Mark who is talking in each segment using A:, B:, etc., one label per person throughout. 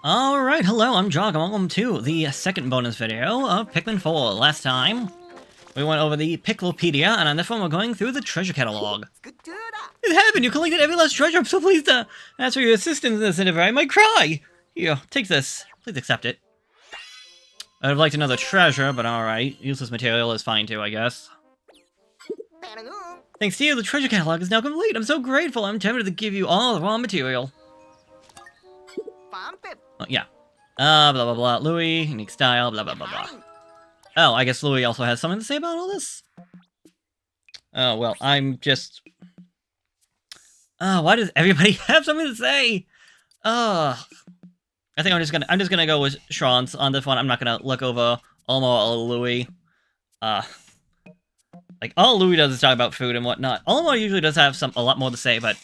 A: Alright, hello, I'm Jog, and welcome to the second bonus video of Pikmin 4. Last time, we went over the Picklopedia, and on this one we're going through the treasure catalog. It happened! You collected every last treasure! I'm so pleased to ask for your assistance in this endeavor. I might cry! Here, take this. Please accept it. I'd have liked another treasure, but alright. Useless material is fine too, I guess. Thanks to you, the treasure catalog is now complete! I'm so grateful! I'm tempted to give you all the raw material. Oh, yeah. Blah blah blah. Louis, unique style, blah blah blah blah. Oh, I guess Louis also has something to say about all this? Oh, well, I'm just... why does everybody have something to say? I think I'm just gonna go with Sean's on this one. I'm not gonna look over Olmo or Louis. Like, all Louis does is talk about food and whatnot. Olmo usually does have a lot more to say, but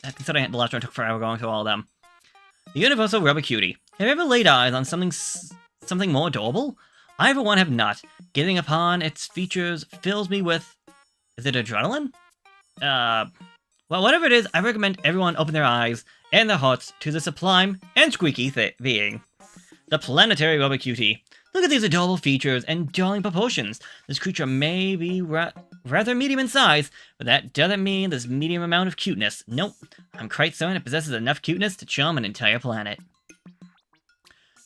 A: considering the last one took forever going through all of them. The Universal Rubber Cutie. Have you ever laid eyes on something more adorable? I, for one, have not. Getting upon its features fills me with... Is it adrenaline? Well, whatever it is, I recommend everyone open their eyes and their hearts to the sublime and squeaky being. The Planetary Rubber Cutie. Look at these adorable features and darling proportions. This creature may be rather medium in size, but that doesn't mean this medium amount of cuteness. Nope. I'm quite certain it possesses enough cuteness to charm an entire planet.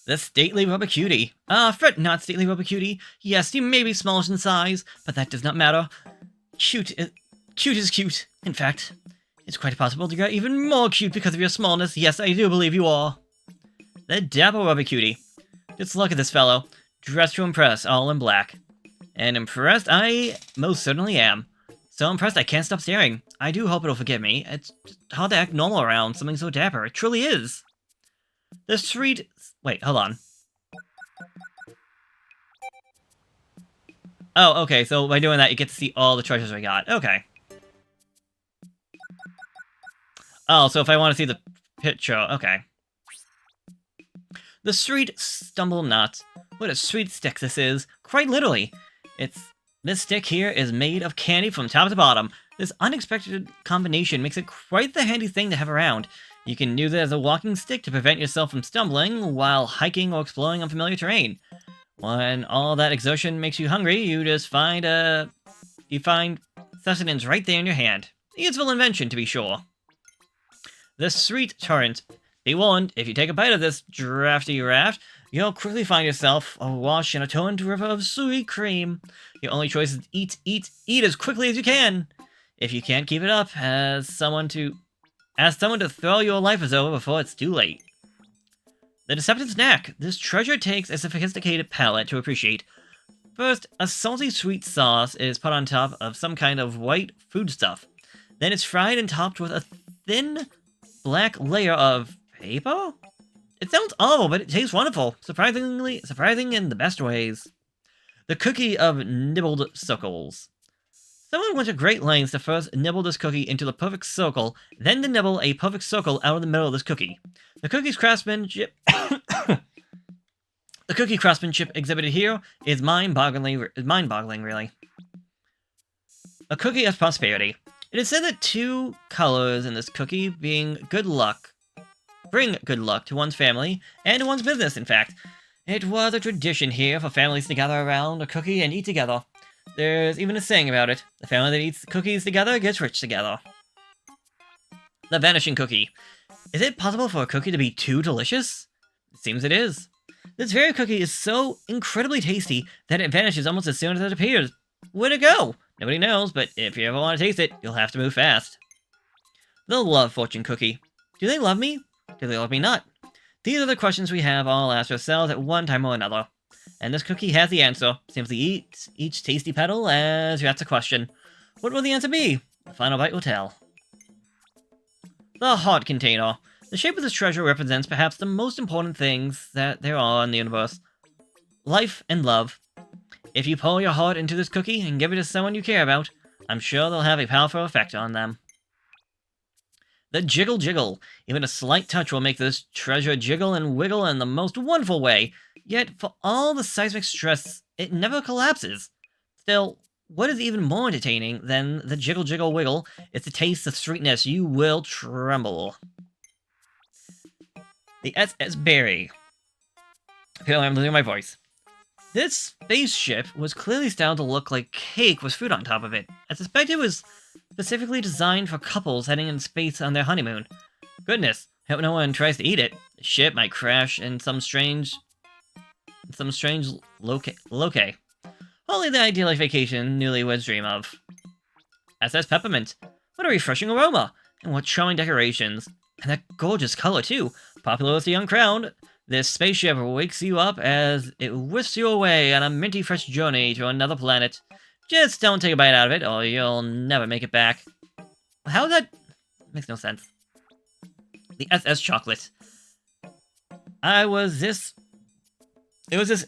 A: The Stately Rubber Cutie. Fret not, Stately Rubber Cutie. Yes, you may be smallish in size, but that does not matter. Cute is cute. In fact, it's quite possible to get even more cute because of your smallness. Yes, I do believe you are. The Dapple Rubber Cutie. Just look at this fellow. Dressed to impress, all in black. And impressed I most certainly am. So impressed I can't stop staring. I do hope it'll forgive me. It's just hard to act normal around something so dapper. It truly is. The street... Wait, hold on. Oh, okay, so by doing that you get to see all the treasures we got. Okay. Oh, so if I want to see the picture, okay. The street stumble not. What a sweet stick this is. Quite literally. This stick here is made of candy from top to bottom. This unexpected combination makes it quite the handy thing to have around. You can use it as a walking stick to prevent yourself from stumbling while hiking or exploring unfamiliar terrain. When all that exertion makes you hungry, you just find sustenance right there in your hand. A useful invention, to be sure. The Sweet Torrent. Be warned, if you take a bite of this drafty raft, you'll quickly find yourself awash in a torrent river of sweet cream. Your only choice is eat as quickly as you can. If you can't keep it up, ask someone to throw your life is over before it's too late. The Deceptive Snack. This treasure takes a sophisticated palate to appreciate. First, a salty sweet sauce is put on top of some kind of white foodstuff. Then it's fried and topped with a thin black layer of paper? It sounds awful, but it tastes wonderful. Surprising in the best ways. The Cookie of Nibbled Circles. Someone went to great lengths to first nibble this cookie into the perfect circle, then to nibble a perfect circle out of the middle of this cookie. The cookie's craftsmanship... the cookie craftsmanship exhibited here is mind-boggling, really. A Cookie of Prosperity. It is said that two colors in this cookie bring good luck to one's family and to one's business, in fact. It was a tradition here for families to gather around a cookie and eat together. There's even a saying about it. The family that eats cookies together gets rich together. The Vanishing Cookie. Is it possible for a cookie to be too delicious? It seems it is. This very cookie is so incredibly tasty that it vanishes almost as soon as it appears. Where'd it go? Nobody knows, but if you ever want to taste it, you'll have to move fast. The Love Fortune Cookie. Do they love me? Do they love me not? These are the questions we have all asked ourselves at one time or another. And this cookie has the answer. Simply eat each tasty petal as you ask the question. What will the answer be? The final bite will tell. The Heart Container. The shape of this treasure represents perhaps the most important things that there are in the universe. Life and love. If you pour your heart into this cookie and give it to someone you care about, I'm sure they'll have a powerful effect on them. The Jiggle Jiggle. Even a slight touch will make this treasure jiggle and wiggle in the most wonderful way. Yet, for all the seismic stress, it never collapses. Still, what is even more entertaining than the Jiggle Jiggle Wiggle is to taste the sweetness. You will tremble. The SS Berry. Apparently I'm losing my voice. This spaceship was clearly styled to look like cake with fruit on top of it. I suspect it was specifically designed for couples heading in space on their honeymoon. Goodness, I hope no one tries to eat it. The ship might crash in some strange locale. Only the idyllic vacation newlyweds dream of. SS Peppermint. What a refreshing aroma! And what charming decorations. And that gorgeous color, too. Popular with the young crowd. This spaceship wakes you up as it whisks you away on a minty fresh journey to another planet. Just don't take a bite out of it, or you'll never make it back. How that... makes no sense. The SS Chocolate. It was this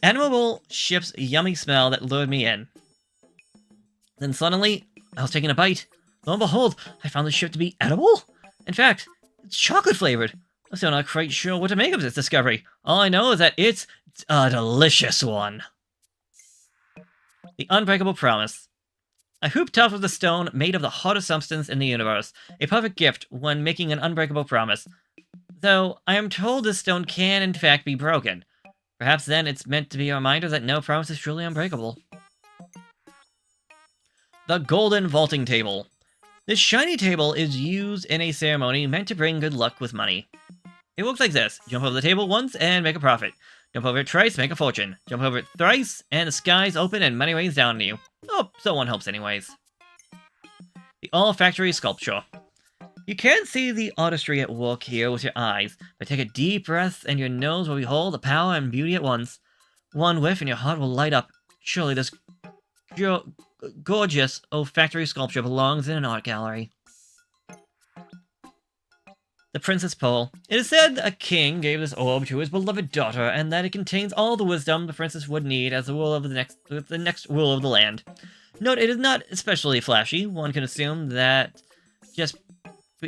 A: admirable ship's yummy smell that lured me in. Then suddenly, I was taking a bite. Lo and behold, I found the ship to be edible. In fact, it's chocolate flavored. I'm still not quite sure what to make of this discovery. All I know is that it's a delicious one. The Unbreakable Promise. A hoop topped with a stone made of the hardest substance in the universe. A perfect gift when making an unbreakable promise. Though, I am told this stone can in fact be broken. Perhaps then it's meant to be a reminder that no promise is truly unbreakable. The Golden Vaulting Table. This shiny table is used in a ceremony meant to bring good luck with money. It works like this. Jump over the table once and make a profit. Jump over it twice, make a fortune. Jump over it thrice, and the skies open and money rains down on you. Oh, so one hopes anyways. The All-Factory Sculpture. You can't see the artistry at work here with your eyes, but take a deep breath and your nose will behold the power and beauty at once. One whiff and your heart will light up. Surely this gorgeous olfactory sculpture belongs in an art gallery. The Princess Pearl. It is said a king gave this orb to his beloved daughter, and that it contains all the wisdom the princess would need as the ruler of the next ruler of the land. Note, it is not especially flashy. One can assume that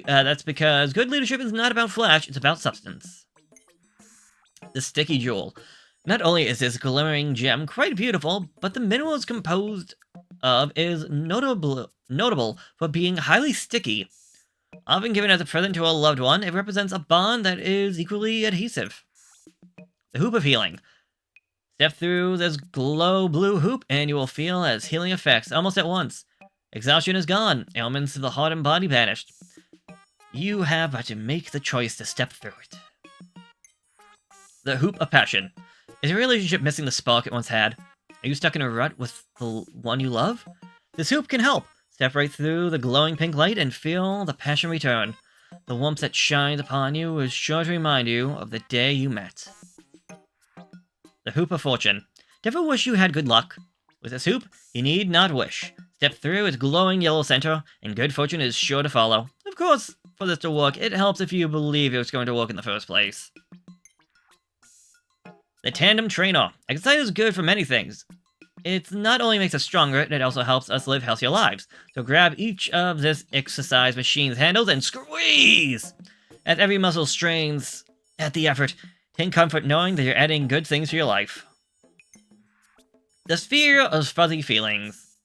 A: that's because good leadership is not about flash; it's about substance. The Sticky Jewel. Not only is this glimmering gem quite beautiful, but the mineral it's composed of is notable for being highly sticky. Often given as a present to a loved one, it represents a bond that is equally adhesive. The Hoop of Healing. Step through this glow blue hoop and you will feel its healing effects almost at once. Exhaustion is gone, ailments of the heart and body vanished. You have but to make the choice to step through it. The Hoop of Passion. Is your relationship missing the spark it once had? Are you stuck in a rut with the one you love? This hoop can help. Step right through the glowing pink light and feel the passion return. The warmth that shines upon you is sure to remind you of the day you met. The Hoop of Fortune. Do you ever wish you had good luck? With this hoop, you need not wish. Step through its glowing yellow center, and good fortune is sure to follow. Of course, for this to work, it helps if you believe it was going to work in the first place. The Tandem Trainer. Exercise is good for many things. It not only makes us stronger, it also helps us live healthier lives. So grab each of this exercise machine's handles and squeeze! As every muscle strains at the effort, take comfort knowing that you're adding good things to your life. The Sphere of Fuzzy Feelings.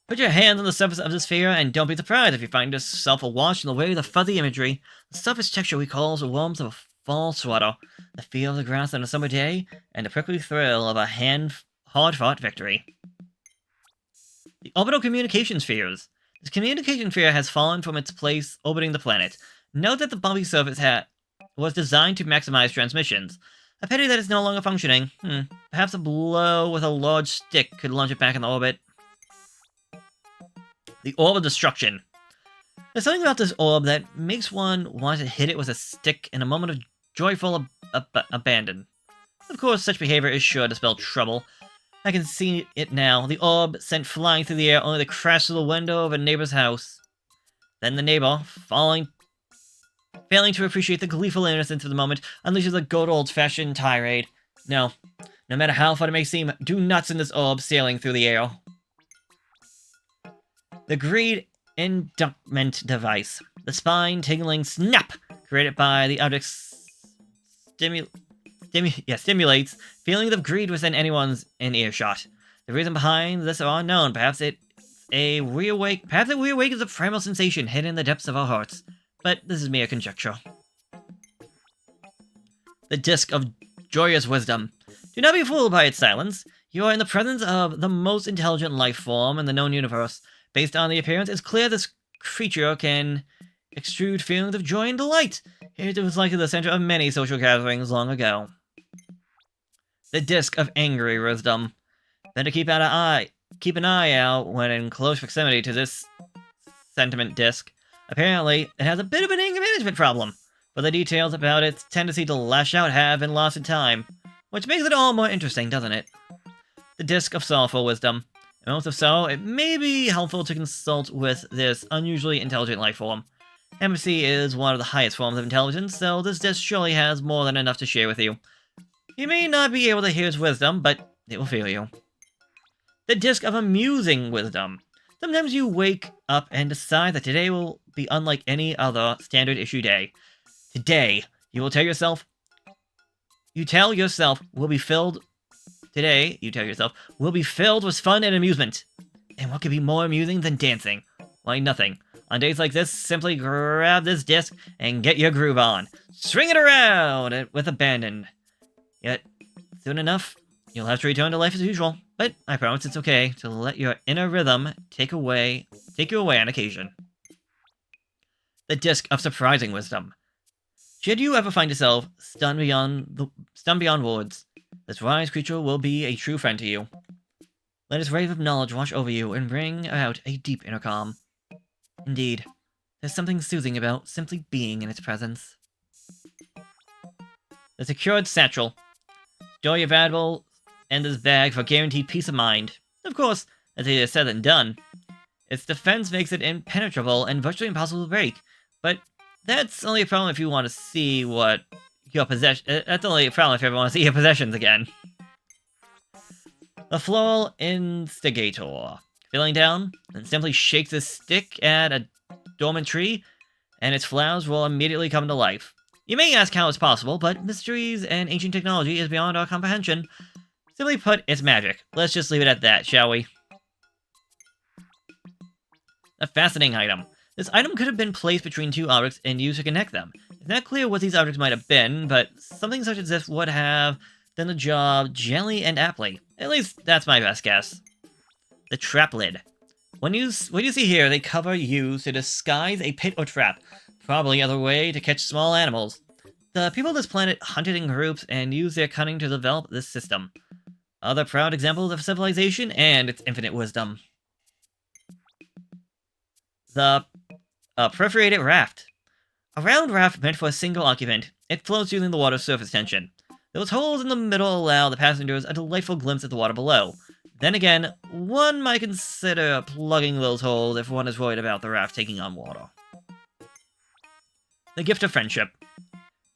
A: Put your hands on the surface of the sphere and don't be surprised if you find yourself awash in the wave of fuzzy imagery. The surface texture recalls the warmth of a fall sweater, the feel of the grass on a summer day, and the prickly thrill of a hard-fought victory. The Orbital Communication Spheres. This communication sphere has fallen from its place orbiting the planet. Note that the bumpy surface was designed to maximize transmissions. A pity that it's no longer functioning. Perhaps a blow with a large stick could launch it back in orbit. The Orb of Destruction. There's something about this orb that makes one want to hit it with a stick in a moment of joyful abandon. Of course, such behavior is sure to spell trouble. I can see it now. The orb sent flying through the air only to crash through the window of a neighbor's house. Then the neighbor, failing to appreciate the gleeful innocence of the moment, unleashes a good old-fashioned tirade. No matter how fun it may seem, do not send this orb sailing through the air. The Greed Inductment Device. The spine-tingling snap created by the object stimulates feelings of greed within anyone's in earshot. The reason behind this are unknown. Perhaps it reawakens a primal sensation hidden in the depths of our hearts. But this is mere conjecture. The Disc of Joyous Wisdom. Do not be fooled by its silence. You are in the presence of the most intelligent life form in the known universe. Based on the appearance, it's clear this creature can extrude feelings of joy and delight. It was likely the center of many social gatherings long ago. The Disc of Angry Wisdom. Better keep an eye out when in close proximity to this sentiment disc. Apparently, it has a bit of an anger management problem, but the details about its tendency to lash out have been lost in time, which makes it all more interesting, doesn't it? The Disc of Soulful Wisdom. And most if so, it may be helpful to consult with this unusually intelligent life form. Empathy is one of the highest forms of intelligence, so this disc surely has more than enough to share with you. You may not be able to hear its wisdom, but it will feel you. The Disc of Amusing Wisdom. Sometimes you wake up and decide that today will be unlike any other standard issue day. Today, you tell yourself, will be filled with fun and amusement. And what could be more amusing than dancing? Why, nothing. On days like this, simply grab this disc and get your groove on. Swing it around with abandon. Yet, soon enough, you'll have to return to life as usual. But I promise it's okay to let your inner rhythm take you away on occasion. The Disc of Surprising Wisdom. Should you ever find yourself stunned beyond words, this wise creature will be a true friend to you. Let its wave of knowledge wash over you and bring out a deep inner calm. Indeed, there's something soothing about simply being in its presence. The Secured Satchel. Store your valuable in this bag for guaranteed peace of mind. Of course, that's easier said than done. Its defense makes it impenetrable and virtually impossible to break, but that's only a problem if you want to see what your that's only a problem if you ever want to see your possessions again. The Floral Instigator. Feeling down, then simply shake this stick at a dormant tree, and its flowers will immediately come to life. You may ask how it's possible, but mysteries and ancient technology is beyond our comprehension. Simply put, it's magic. Let's just leave it at that, shall we? A fascinating item. This item could have been placed between two objects and used to connect them. It's not clear what these objects might have been, but something such as this would have done the job gently and aptly. At least, that's my best guess. The Trap Lid. What you see here, they cover used to disguise a pit or trap, probably as a way to catch small animals. The people of this planet hunted in groups and used their cunning to develop this system. Other proud examples of civilization and its infinite wisdom. The Perforated Raft. A round raft meant for a single occupant. It floats using the water's surface tension. Those holes in the middle allow the passengers a delightful glimpse at the water below. Then again, one might consider plugging those holes if one is worried about the raft taking on water. The Gift of Friendship.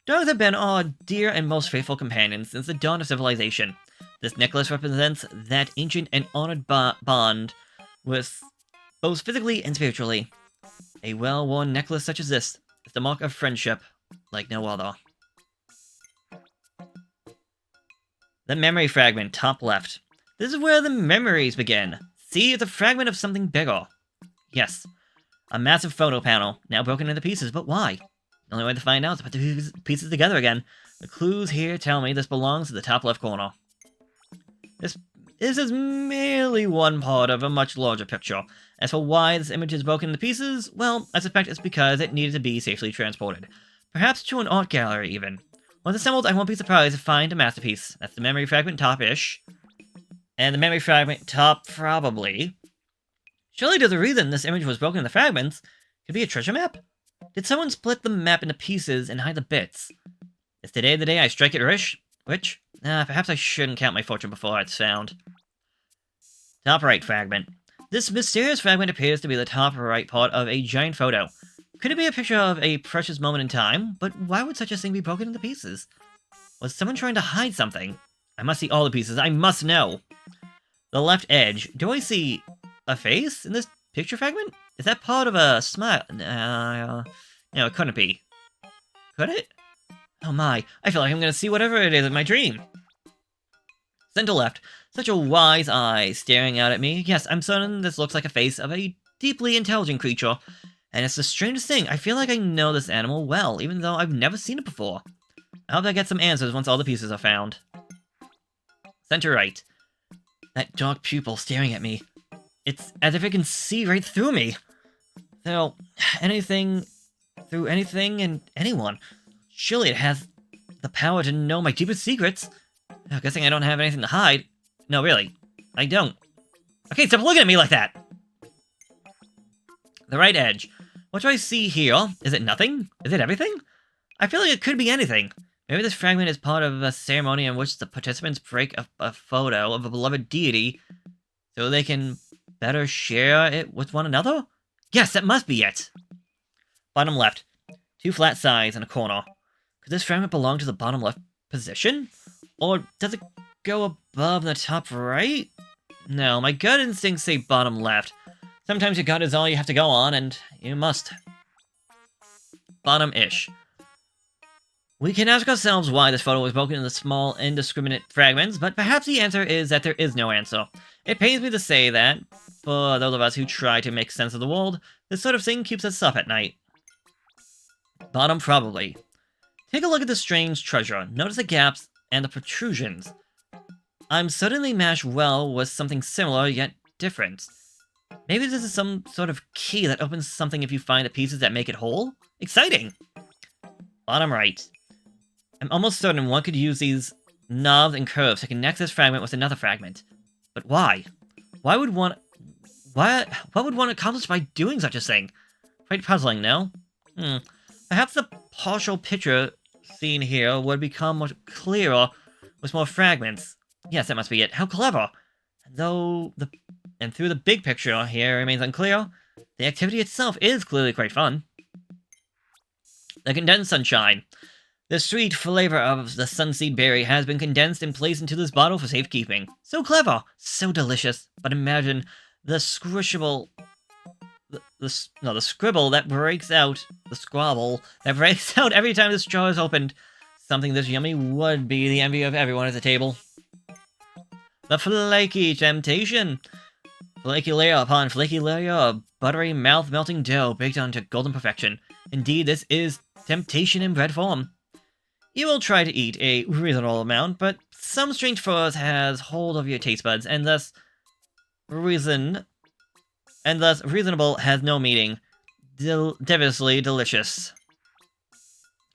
A: Dogs have been our dear and most faithful companions since the dawn of civilization. This necklace represents that ancient and honored bond with both physically and spiritually. A well-worn necklace such as this is the mark of friendship like no other. The Memory Fragment, top left. This is where the memories begin. See, it's a fragment of something bigger. Yes, a massive photo panel, now broken into pieces, but why? The only way to find out is to put the pieces together again. The clues here tell me this belongs to the top left corner. This is merely one part of a much larger picture. As for why this image is broken into pieces, well, I suspect it's because it needed to be safely transported. Perhaps to an art gallery, even. Once assembled, I won't be surprised to find a masterpiece. That's the memory fragment top-ish. And the memory fragment top, probably. Surely there's a reason this image was broken into fragments. Could it be a treasure map? Did someone split the map into pieces and hide the bits? Is today the day I strike it rich? Perhaps I shouldn't count my fortune before it's found. Top right fragment. This mysterious fragment appears to be the top right part of a giant photo. Could it be a picture of a precious moment in time? But why would such a thing be broken into pieces? Was someone trying to hide something? I must see all the pieces. I must know. The left edge. Do I see a face in this picture fragment? Is that part of a smile? No, it couldn't be. Could it? Oh my, I feel like I'm gonna see whatever it is in my dream. Center left. Such a wise eye staring out at me. Yes, I'm certain this looks like a face of a deeply intelligent creature. And it's the strangest thing. I feel like I know this animal well, even though I've never seen it before. I hope I get some answers once all the pieces are found. Center right. That dark pupil staring at me. It's as if it can see right through me. So, anything, through anything and anyone. Surely it has the power to know my deepest secrets. I'm guessing I don't have anything to hide. No, really. I don't. Okay, stop looking at me like that! The right edge. What do I see here? Is it nothing? Is it everything? I feel like it could be anything. Maybe this fragment is part of a ceremony in which the participants break a photo of a beloved deity so they can better share it with one another? Yes, that must be it! Bottom left. 2 flat sides and a corner. Could this fragment belong to the bottom left position? Or does it go above the top right? No, my gut instincts say bottom left. Sometimes your gut is all you have to go on, and you must. Bottom-ish. We can ask ourselves why this photo was broken into small, indiscriminate fragments, but perhaps the answer is that there is no answer. It pains me to say that, for those of us who try to make sense of the world, this sort of thing keeps us up at night. Bottom probably. Take a look at the strange treasure. Notice the gaps and the protrusions. I'm suddenly matched well with something similar, yet different. Maybe this is some sort of key that opens something if you find the pieces that make it whole? Exciting! Bottom right. I'm almost certain one could use these knobs and curves to connect this fragment with another fragment. But why? What would one accomplish by doing such a thing? Quite puzzling, no? Perhaps the partial picture seen here would become much clearer with more fragments. Yes, that must be it. How clever! And through the big picture here remains unclear, the activity itself is clearly quite fun. The condensed sunshine. The sweet flavor of the sunseed berry has been condensed and placed into this bottle for safekeeping. So clever! So delicious. But imagine the squishable... the scribble that breaks out... The squabble that breaks out every time this jar is opened. Something this yummy would be the envy of everyone at the table. The flaky temptation. Flaky layer upon flaky layer of buttery, mouth-melting dough baked onto golden perfection. Indeed, this is temptation in bread form. You will try to eat a reasonable amount, but some strange force has hold of your taste buds, and thus reasonable has no meaning. Devilishly delicious.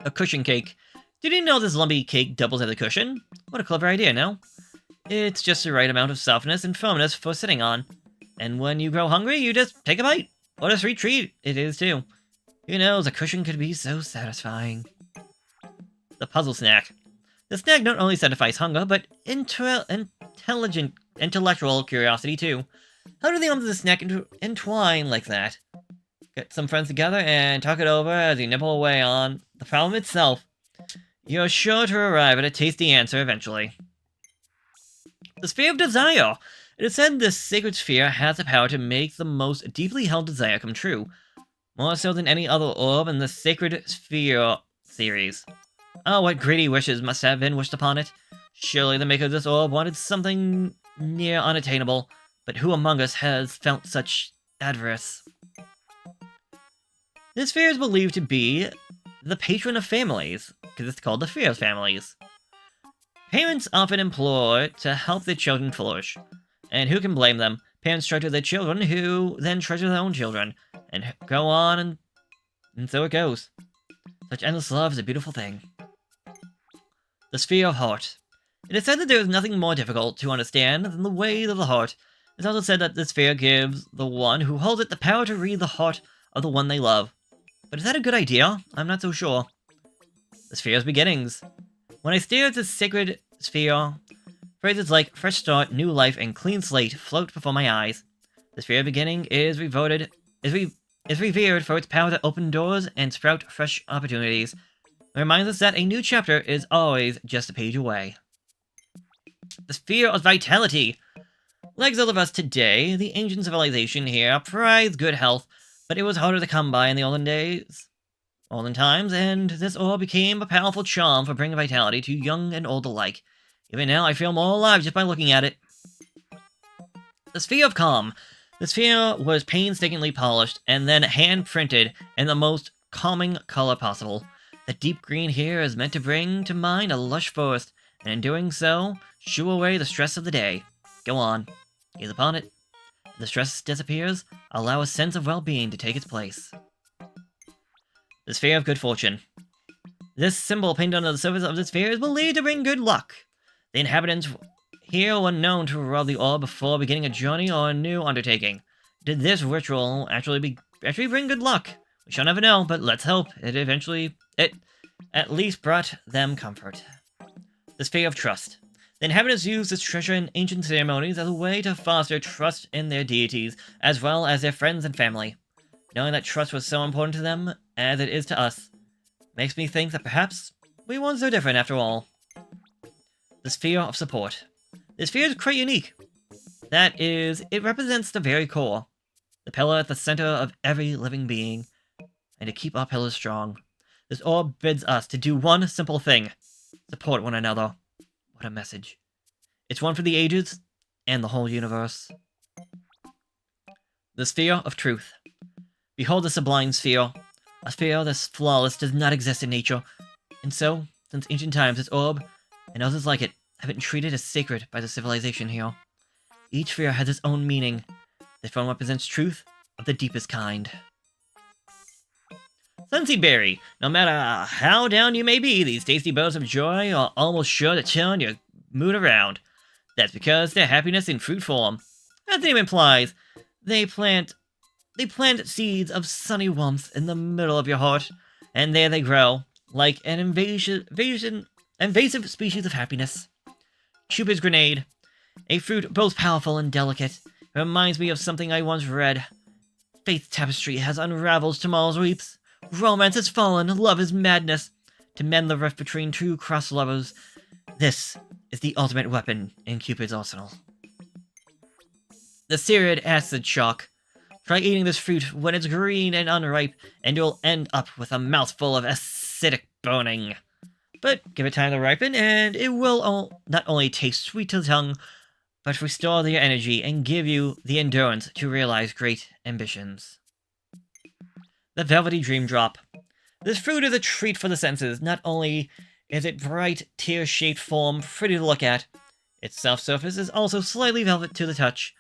A: A cushion cake. Did you know this lumpy cake doubles as a cushion? What a clever idea, no? It's just the right amount of softness and firmness for sitting on. And when you grow hungry, you just take a bite. What a sweet treat it is, too. Who knows, a cushion could be so satisfying. The puzzle snack. The snack not only satisfies hunger, but intellectual curiosity, too. How do the arms of the snack entwine like that? Get some friends together and talk it over as you nibble away on the problem itself. You're sure to arrive at a tasty answer eventually. The Sphere of Desire. It is said this sacred sphere has the power to make the most deeply held desire come true. More so than any other orb in the Sacred Sphere series. Oh, what greedy wishes must have been wished upon it. Surely the maker of this orb wanted something near unattainable, but who among us has felt such avarice? This sphere is believed to be the patron of families, because it's called the sphere of families. Parents often implore it to help their children flourish. And who can blame them? Parents treasure their children, who then treasure their own children. And go on, and so it goes. Such endless love is a beautiful thing. The Sphere of Heart. It is said that there is nothing more difficult to understand than the way of the heart. It's also said that this sphere gives the one who holds it the power to read the heart of the one they love. But is that a good idea? I'm not so sure. The Sphere of Beginnings. When I stare at this sacred sphere, phrases like fresh start, new life, and clean slate float before my eyes. The Sphere of Beginning is revered for its power to open doors and sprout fresh opportunities. It reminds us that a new chapter is always just a page away. The Sphere of Vitality. Like those of us today, the ancient civilization here prized good health, but it was harder to come by in the olden times, and this orb became a powerful charm for bringing vitality to young and old alike. Even now, I feel more alive just by looking at it. The Sphere of Calm. The sphere was painstakingly polished and then hand-printed in the most calming color possible. The deep green here is meant to bring to mind a lush forest, and in doing so, shoo away the stress of the day. Go on, gaze upon it. The stress disappears, allow a sense of well-being to take its place. The Sphere of Good Fortune. This symbol painted on the surface of the sphere is believed to bring good luck. The inhabitants here were known to rub the orb before beginning a journey or a new undertaking. Did this ritual actually bring good luck? We shall never know, but let's hope it at least brought them comfort. The Sphere of Trust. The inhabitants used this treasure in ancient ceremonies as a way to foster trust in their deities, as well as their friends and family. Knowing that trust was so important to them, as it is to us, makes me think that perhaps we weren't so different after all. The Sphere of Support. This sphere is quite unique. That is, it represents the very core, the pillar at the center of every living being, and to keep our pillars strong. This orb bids us to do one simple thing: support one another. What a message. It's one for the ages and the whole universe. The Sphere of Truth. Behold the sublime sphere. A sphere that's flawless does not exist in nature. And so, since ancient times, this orb, and others like it, have been treated as sacred by the civilization here. Each sphere has its own meaning. This one represents truth of the deepest kind. Sunseed Berry. No matter how down you may be, these tasty boughs of joy are almost sure to turn your mood around. That's because they're happiness in fruit form. As the name implies, they plant seeds of sunny warmth in the middle of your heart, and there they grow, like an invasive species of happiness. Cupid's Grenade. A fruit both powerful and delicate. It reminds me of something I once read. Faith's tapestry has unraveled tomorrow's weeps. Romance has fallen, love is madness. To mend the rift between two cross lovers, this is the ultimate weapon in Cupid's arsenal. The Seared Acid Shock. Try eating this fruit when it's green and unripe, and you'll end up with a mouthful of acidic burning. But give it time to ripen, and it will not only taste sweet to the tongue, but restore your energy and give you the endurance to realize great ambitions. The Velvety Dream Drop. This fruit is a treat for the senses. Not only is it bright, tear-shaped form pretty to look at, its soft surface is also slightly velvet to the touch.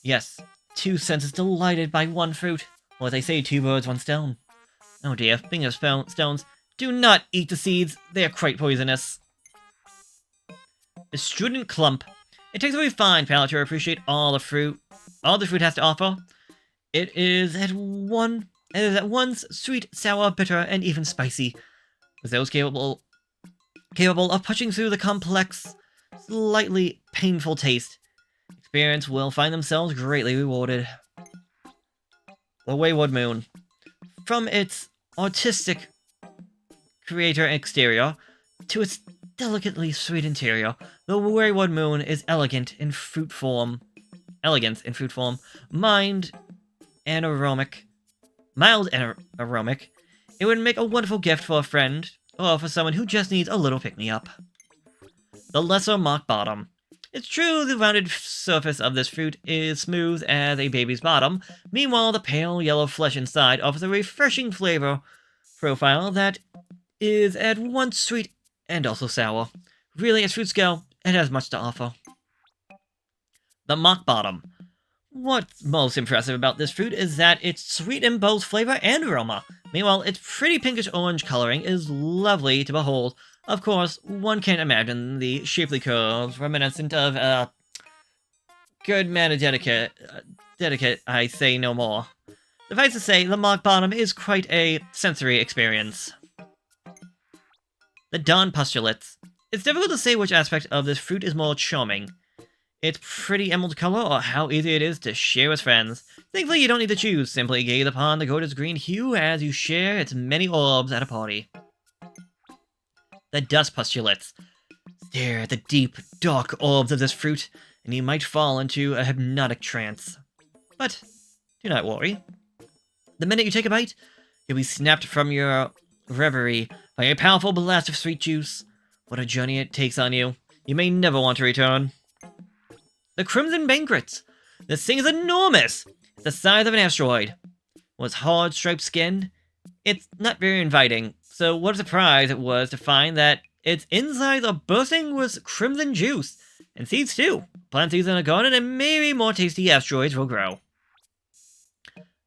A: Yes, two senses delighted by one fruit, or as they say, two birds, one stone. Oh dear, speaking of stones, do not eat the seeds, they are quite poisonous. The Student Clump. It takes a refined palate to appreciate all the fruit has to offer. It is at once sweet, sour, bitter, and even spicy. With those capable of pushing through the complex, slightly painful taste, experience will find themselves greatly rewarded. The Wayward Moon. From its artistic creator exterior to its delicately sweet interior, the Wayward Moon is elegant in fruit form, mild and aromatic. It would make a wonderful gift for a friend, or for someone who just needs a little pick-me-up. The Lesser Mock Bottom. It's true the rounded surface of this fruit is smooth as a baby's bottom, meanwhile the pale yellow flesh inside offers a refreshing flavor profile that is at once sweet and also sour. Really, as fruits go, it has much to offer. The Mock Bottom. What's most impressive about this fruit is that it's sweet in both flavor and aroma. Meanwhile, its pretty pinkish orange coloring is lovely to behold. Of course, one can't imagine the shapely curves reminiscent of good man of dedicate, I say no more. Suffice to say, the Mock Bottom is quite a sensory experience. The Dawn Postulates. It's difficult to say which aspect of this fruit is more charming. Its pretty emerald color, or how easy it is to share with friends. Thankfully, you don't need to choose. Simply gaze upon the gorgeous green hue as you share its many orbs at a party. The Dust Postulates. Stare at the deep, dark orbs of this fruit, and you might fall into a hypnotic trance. But do not worry. The minute you take a bite, you'll be snapped from your reverie by a powerful blast of sweet juice. What a journey it takes on you. You may never want to return. The Crimson Banquet. This thing is enormous. It's the size of an asteroid. With hard, striped skin, it's not very inviting, So what a surprise it was to find that its insides are bursting with crimson juice, and seeds too. Plant seeds in a garden and maybe more tasty asteroids will grow.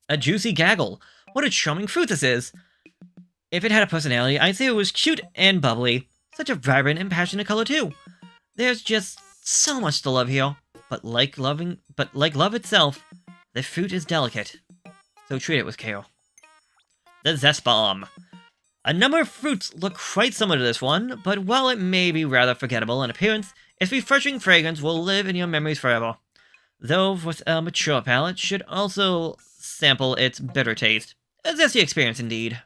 A: A juicy gaggle. What a charming fruit this is. If it had a personality, I'd say it was cute and bubbly. Such a vibrant and passionate color too. There's just so much to love here. But like love itself, the fruit is delicate. So treat it with care. The Zest Bomb. A number of fruits look quite similar to this one, but while it may be rather forgettable in appearance, its refreshing fragrance will live in your memories forever. Those with a mature palate should also sample its bitter taste. A zesty experience indeed.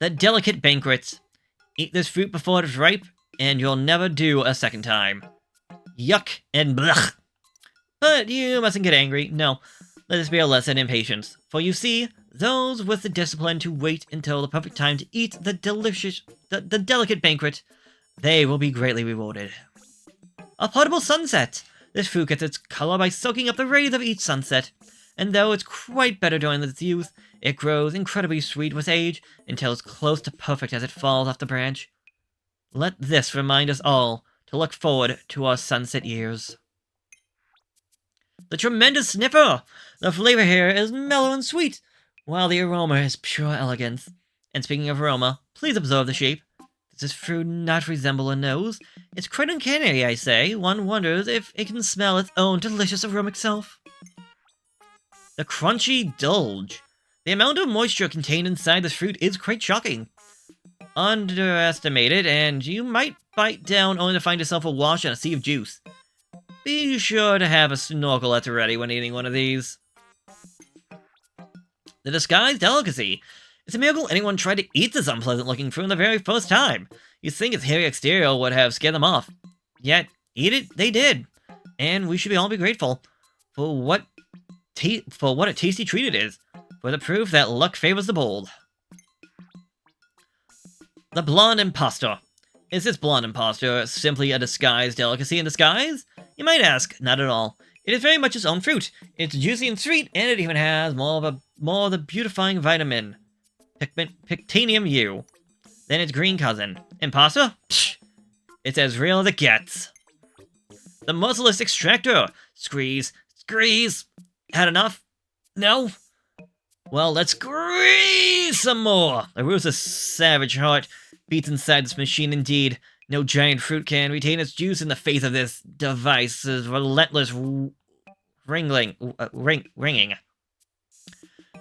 A: The Delicate Banquet. Eat this fruit before it is ripe, and you'll never do a second time. Yuck and blech. But you mustn't get angry. No, let this be a lesson in patience. For you see, those with the discipline to wait until the perfect time to eat the delicate banquet, they will be greatly rewarded. A potable sunset. This fruit gets its color by soaking up the rays of each sunset, and though it's quite better during its youth, it grows incredibly sweet with age until it's close to perfect as it falls off the branch. Let this remind us all to look forward to our sunset years. The Tremendous Sniffer! The flavor here is mellow and sweet, while the aroma is pure elegance. And speaking of aroma, please observe the shape. Does this fruit not resemble a nose? It's quite uncanny, I say. One wonders if it can smell its own delicious aroma itself. The Crunchy Dulge. The amount of moisture contained inside this fruit is quite shocking. Underestimated, and you might bite down only to find yourself awash in a sea of juice. Be sure to have a snorkel at the ready when eating one of these. The Disguised Delicacy. It's a miracle anyone tried to eat this unpleasant-looking fruit the very first time. You'd think its hairy exterior would have scared them off. Yet, eat it they did. And we should all be grateful for what a tasty treat it is. For the proof that luck favors the bold. The Blonde Impostor. Is this blonde impostor simply a disguised delicacy in disguise? You might ask, not at all. It is very much its own fruit. It's juicy and sweet, and it even has more of the beautifying vitamin, Pictanium U, than its green cousin. Imposter? Psh! It's as real as it gets. The Merciless Extractor. Squeeze. Had enough? No? Well, let's squeeze some more. The ruthless savage heart beats inside this machine indeed. No giant fruit can retain its juice in the face of this device's relentless ringing.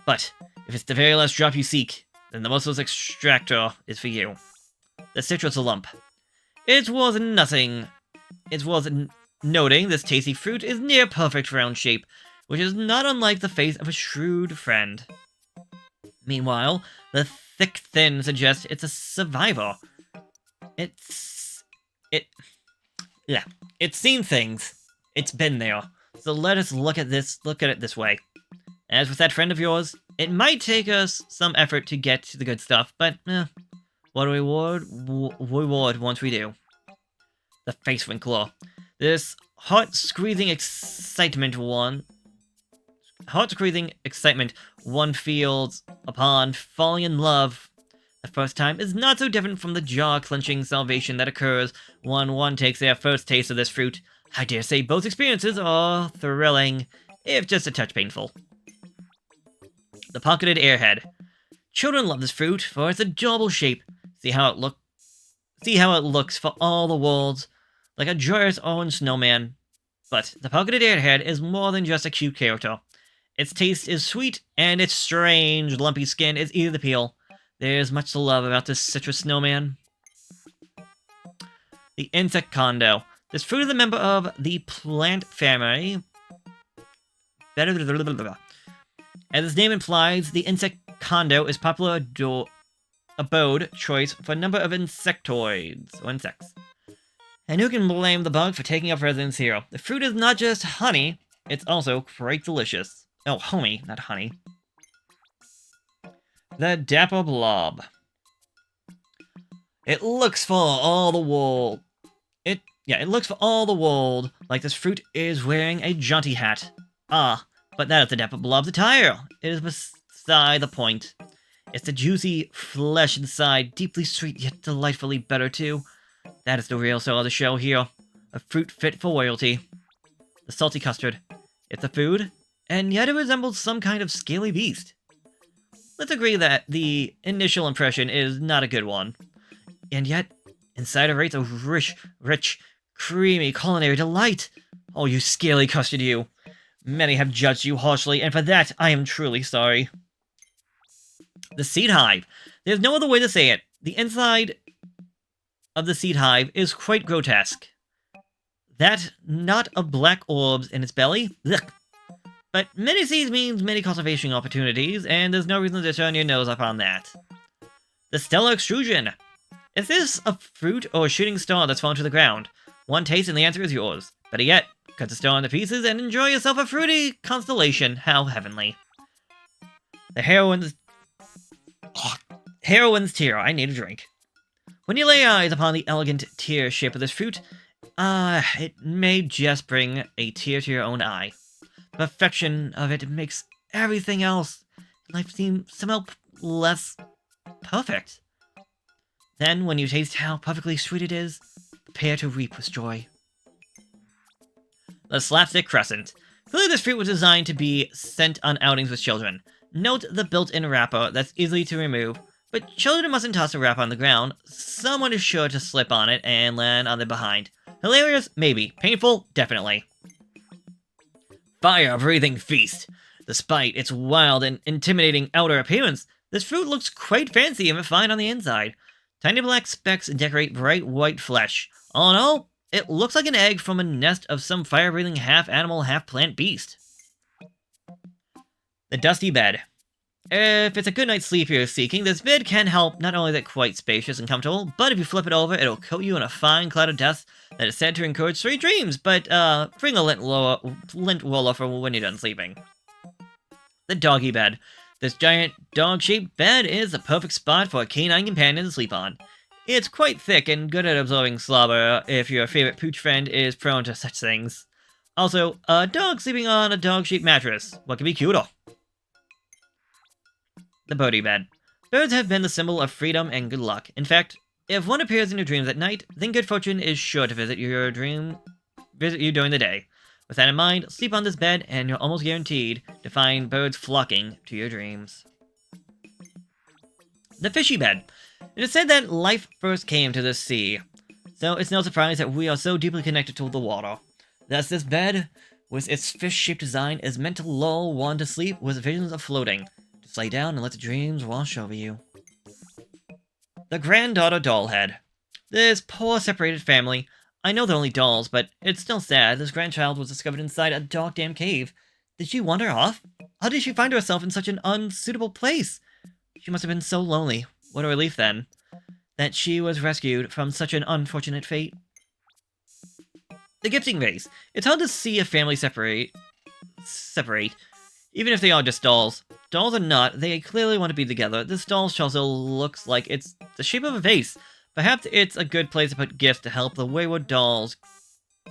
A: But if it's the very last drop you seek, then the Merciless Extractor is for you. The Citrus Lump. It's worth noting this tasty fruit is near perfect round shape, which is not unlike the face of a shrewd friend. Meanwhile, the thick thin suggests it's a survivor. It's seen things. It's been there. So let us look at it this way. As with that friend of yours, it might take us some effort to get to the good stuff, but what a reward once we do. The Face Wrinkler. This heart-squeezing excitement one feels upon falling in love the first time is not so different from the jaw-clenching salvation that occurs when one takes their first taste of this fruit. I dare say both experiences are thrilling, if just a touch painful. The Pocketed Airhead. Children love this fruit for its adorable shape. See how it looks for all the world like a joyous orange snowman. But the Pocketed Airhead is more than just a cute character. Its taste is sweet, and its strange, lumpy skin is easy to peel. There's much to love about this citrus snowman. The Insect Condo. This fruit is a member of the plant family. As its name implies, the insect condo is popular abode choice for a number of insectoids, or insects. And who can blame the bug for taking up residence here? The fruit is not just honey, it's also quite delicious. Oh, homie, not honey. The Dapper Blob. It looks for all the world. It looks for all the world like this fruit is wearing a jaunty hat. Ah, but that is the Dapper Blob's attire. It is beside the point. It's the juicy flesh inside, deeply sweet yet delightfully bitter too. That is the real star of the show here. A fruit fit for royalty. The salty custard. It's a food, and yet it resembles some kind of scaly beast. Let's agree that the initial impression is not a good one. And yet, inside it rates a rich, creamy culinary delight. Oh, you scaly custard, you. Many have judged you harshly, and for that, I am truly sorry. The seed hive. There's no other way to say it. The inside of the seed hive is quite grotesque. That knot of black orbs in its belly? Ugh. But many seeds means many cultivation opportunities, and there's no reason to turn your nose up on that. The stellar extrusion. Is this a fruit or a shooting star that's fallen to the ground? One taste and the answer is yours. Better yet, cut the star into pieces and enjoy yourself a fruity constellation. How heavenly. The heroine's tear. I need a drink. When you lay eyes upon the elegant tear shape of this fruit, it may just bring a tear to your own eye. The perfection of it makes everything else in life seem somehow less perfect. Then, when you taste how perfectly sweet it is, prepare to reap with joy. The slapstick crescent. Clearly this fruit was designed to be sent on outings with children. Note the built-in wrapper that's easy to remove, but children mustn't toss a wrapper on the ground. Someone is sure to slip on it and land on their behind. Hilarious? Maybe. Painful? Definitely. Fire-breathing feast. Despite its wild and intimidating outer appearance, this fruit looks quite fancy and refined on the inside. Tiny black specks decorate bright white flesh. All in all, it looks like an egg from a nest of some fire-breathing half-animal, half-plant beast. The dusty bed. If it's a good night's sleep you're seeking, this bed can help. Not only is it quite spacious and comfortable, but if you flip it over, it'll coat you in a fine cloud of dust that is said to encourage sweet dreams, but bring a lint roller for when you're done sleeping. The doggy bed. This giant dog-shaped bed is a perfect spot for a canine companion to sleep on. It's quite thick and good at absorbing slobber if your favorite pooch friend is prone to such things. Also, a dog sleeping on a dog-shaped mattress. What could be cuter? The birdie bed. Birds have been the symbol of freedom and good luck. In fact, if one appears in your dreams at night, then good fortune is sure to visit you during the day. With that in mind, sleep on this bed and you're almost guaranteed to find birds flocking to your dreams. The fishy bed. It is said that life first came to this sea, so it's no surprise that we are so deeply connected to the water. Thus this bed, with its fish-shaped design, is meant to lull one to sleep with visions of floating. Just lay down and let the dreams wash over you. The granddaughter doll head. This poor separated family. I know they're only dolls, but it's still sad. This grandchild was discovered inside a dark damn cave. Did she wander off? How did she find herself in such an unsuitable place? She must have been so lonely. What a relief, then, that she was rescued from such an unfortunate fate. The gifting vase. It's hard to see a family separate, even if they are just dolls. Dolls or not, they clearly want to be together. This doll also looks like it's the shape of a vase. Perhaps it's a good place to put gifts to help the wayward dolls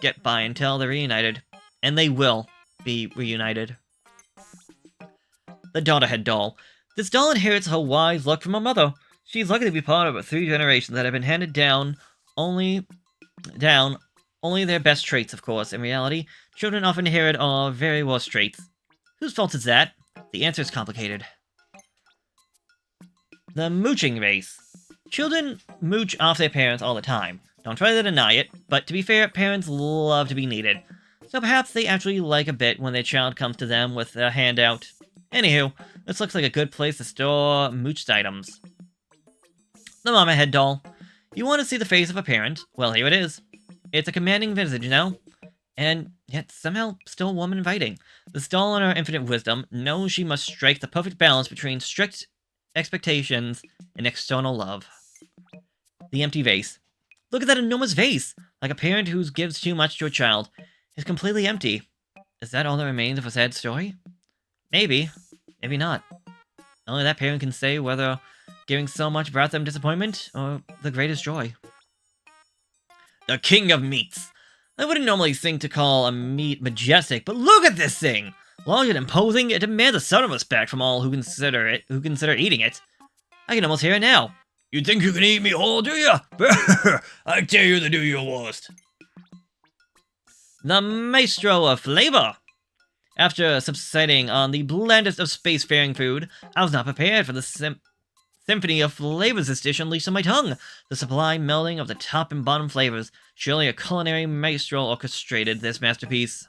A: get by until they're reunited. And they will be reunited. The daughterhead doll. This doll inherits her wise look from her mother. She's lucky to be part of 3 generations that have been handed down only their best traits, of course. In reality, children often inherit our very worst traits. Whose fault is that? The answer is complicated. The mooching vase. Children mooch off their parents all the time. Don't try to deny it, but to be fair, parents love to be needed. So perhaps they actually like a bit when their child comes to them with a handout. Anywho, this looks like a good place to store mooched items. The mama head doll. You want to see the face of a parent? Well, here it is. It's a commanding visage, you know? And yet somehow still warm and inviting. This doll, in her infinite wisdom, knows she must strike the perfect balance between strict expectations and external love. The empty vase. Look at that enormous vase! Like a parent who gives too much to a child. It's completely empty. Is that all that remains of a sad story? Maybe. Maybe not. Only that parent can say whether giving so much brought them disappointment or the greatest joy. The king of meats. I wouldn't normally think to call a meat majestic, but look at this thing! Large and imposing, it demands a sudden respect from all who consider eating it. I can almost hear it now.
B: You think you can eat me whole, do you? I dare you to do your worst.
A: The Maestro of Flavor. After subsiding on the blandest of spacefaring food, I was not prepared for the symphony of flavors this dish unleashed on my tongue. The sublime melding of the top and bottom flavors. Surely a culinary maestro orchestrated this masterpiece.